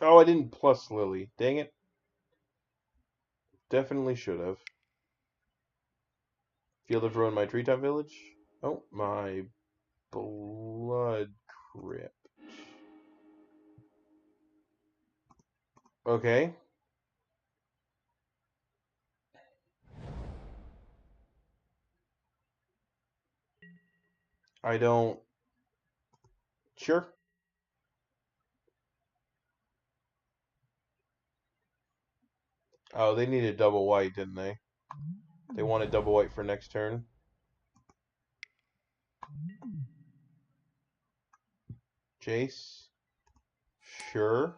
Oh, I didn't plus Lily. Dang it. Definitely should have. Field of Ruin my Treetop Village. Oh, my Blood Crypt. Okay. I don't... Sure. Oh, they needed double white, didn't they? They wanted double white for next turn. Jace. Sure.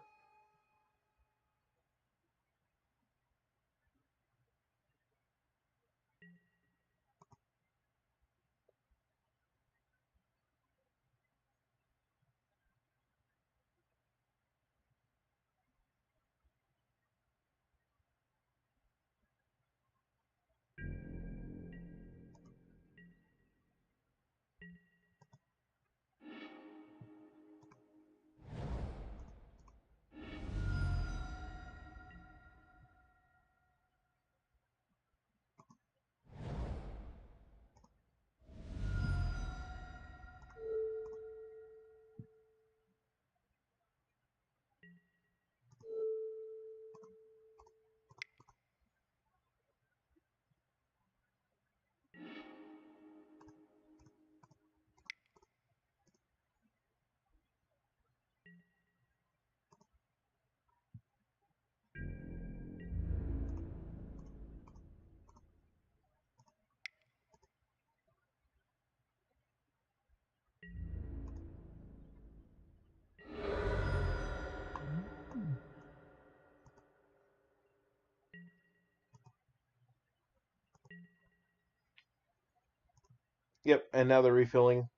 Yep, and now they're refilling,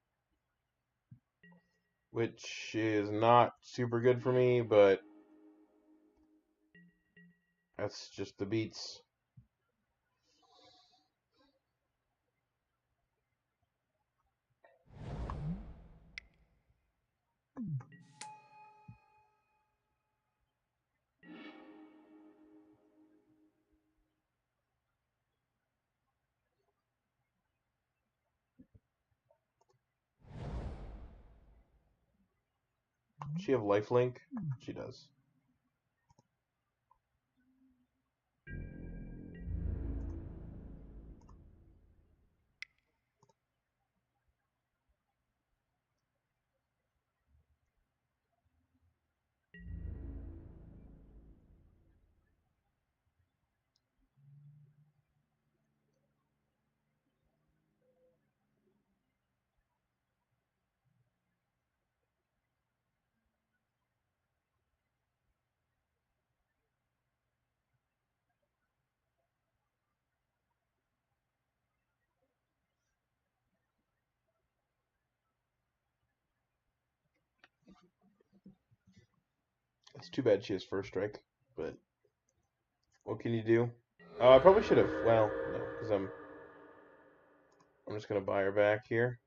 which is not super good for me, but that's just the beats. Does she have lifelink? She does. It's too bad she has first strike, but what can you do? I probably should have. Well, no, because I'm just gonna buy her back here.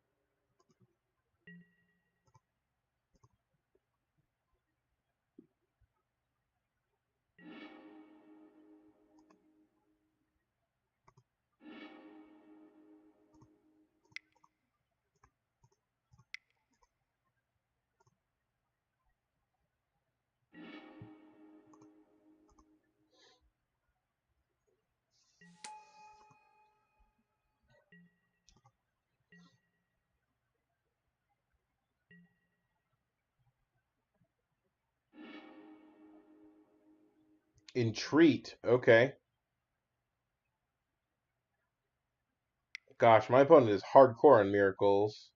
Entreat. Okay. Gosh, my opponent is hardcore on miracles.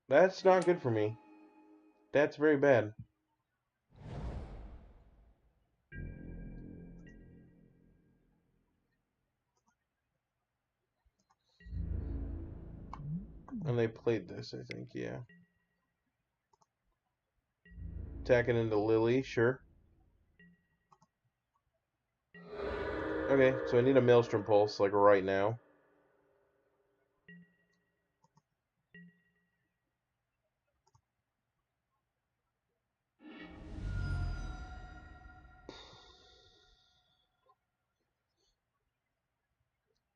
That's not good for me. That's very bad. And they played this, I think, yeah. Attacking into Lily, sure. Okay, so I need a Maelstrom Pulse, like right now.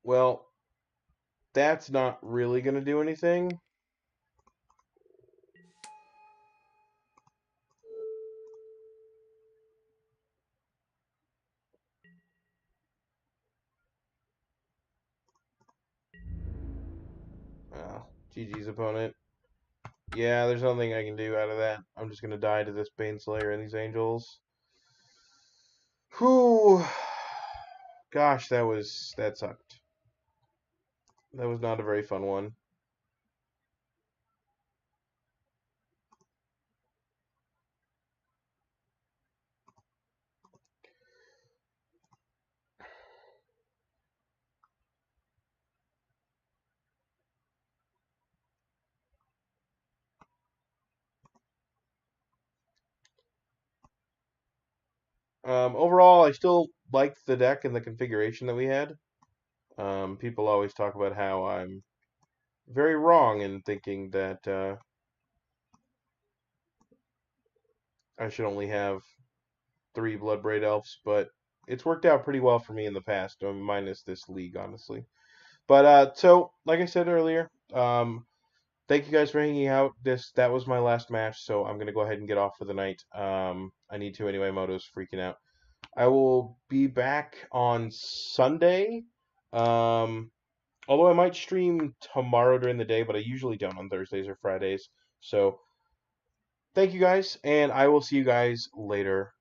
Well, that's not really going to do anything. GG's opponent. Yeah, there's nothing I can do out of that. I'm just going to die to this Baneslayer and these Angels. Whew. Gosh, that sucked. That was not a very fun one. Overall, I still liked the deck and the configuration that we had. People always talk about how I'm very wrong in thinking that I should only have 3 Bloodbraid Elves, but it's worked out pretty well for me in the past, minus this league, honestly. But so, like I said earlier, thank you guys for hanging out. That was my last match, so I'm gonna go ahead and get off for the night. I need to anyway. Moto's freaking out. I will be back on Sunday. Although I might stream tomorrow during the day, but I usually don't on Thursdays or Fridays. So thank you guys, and I will see you guys later.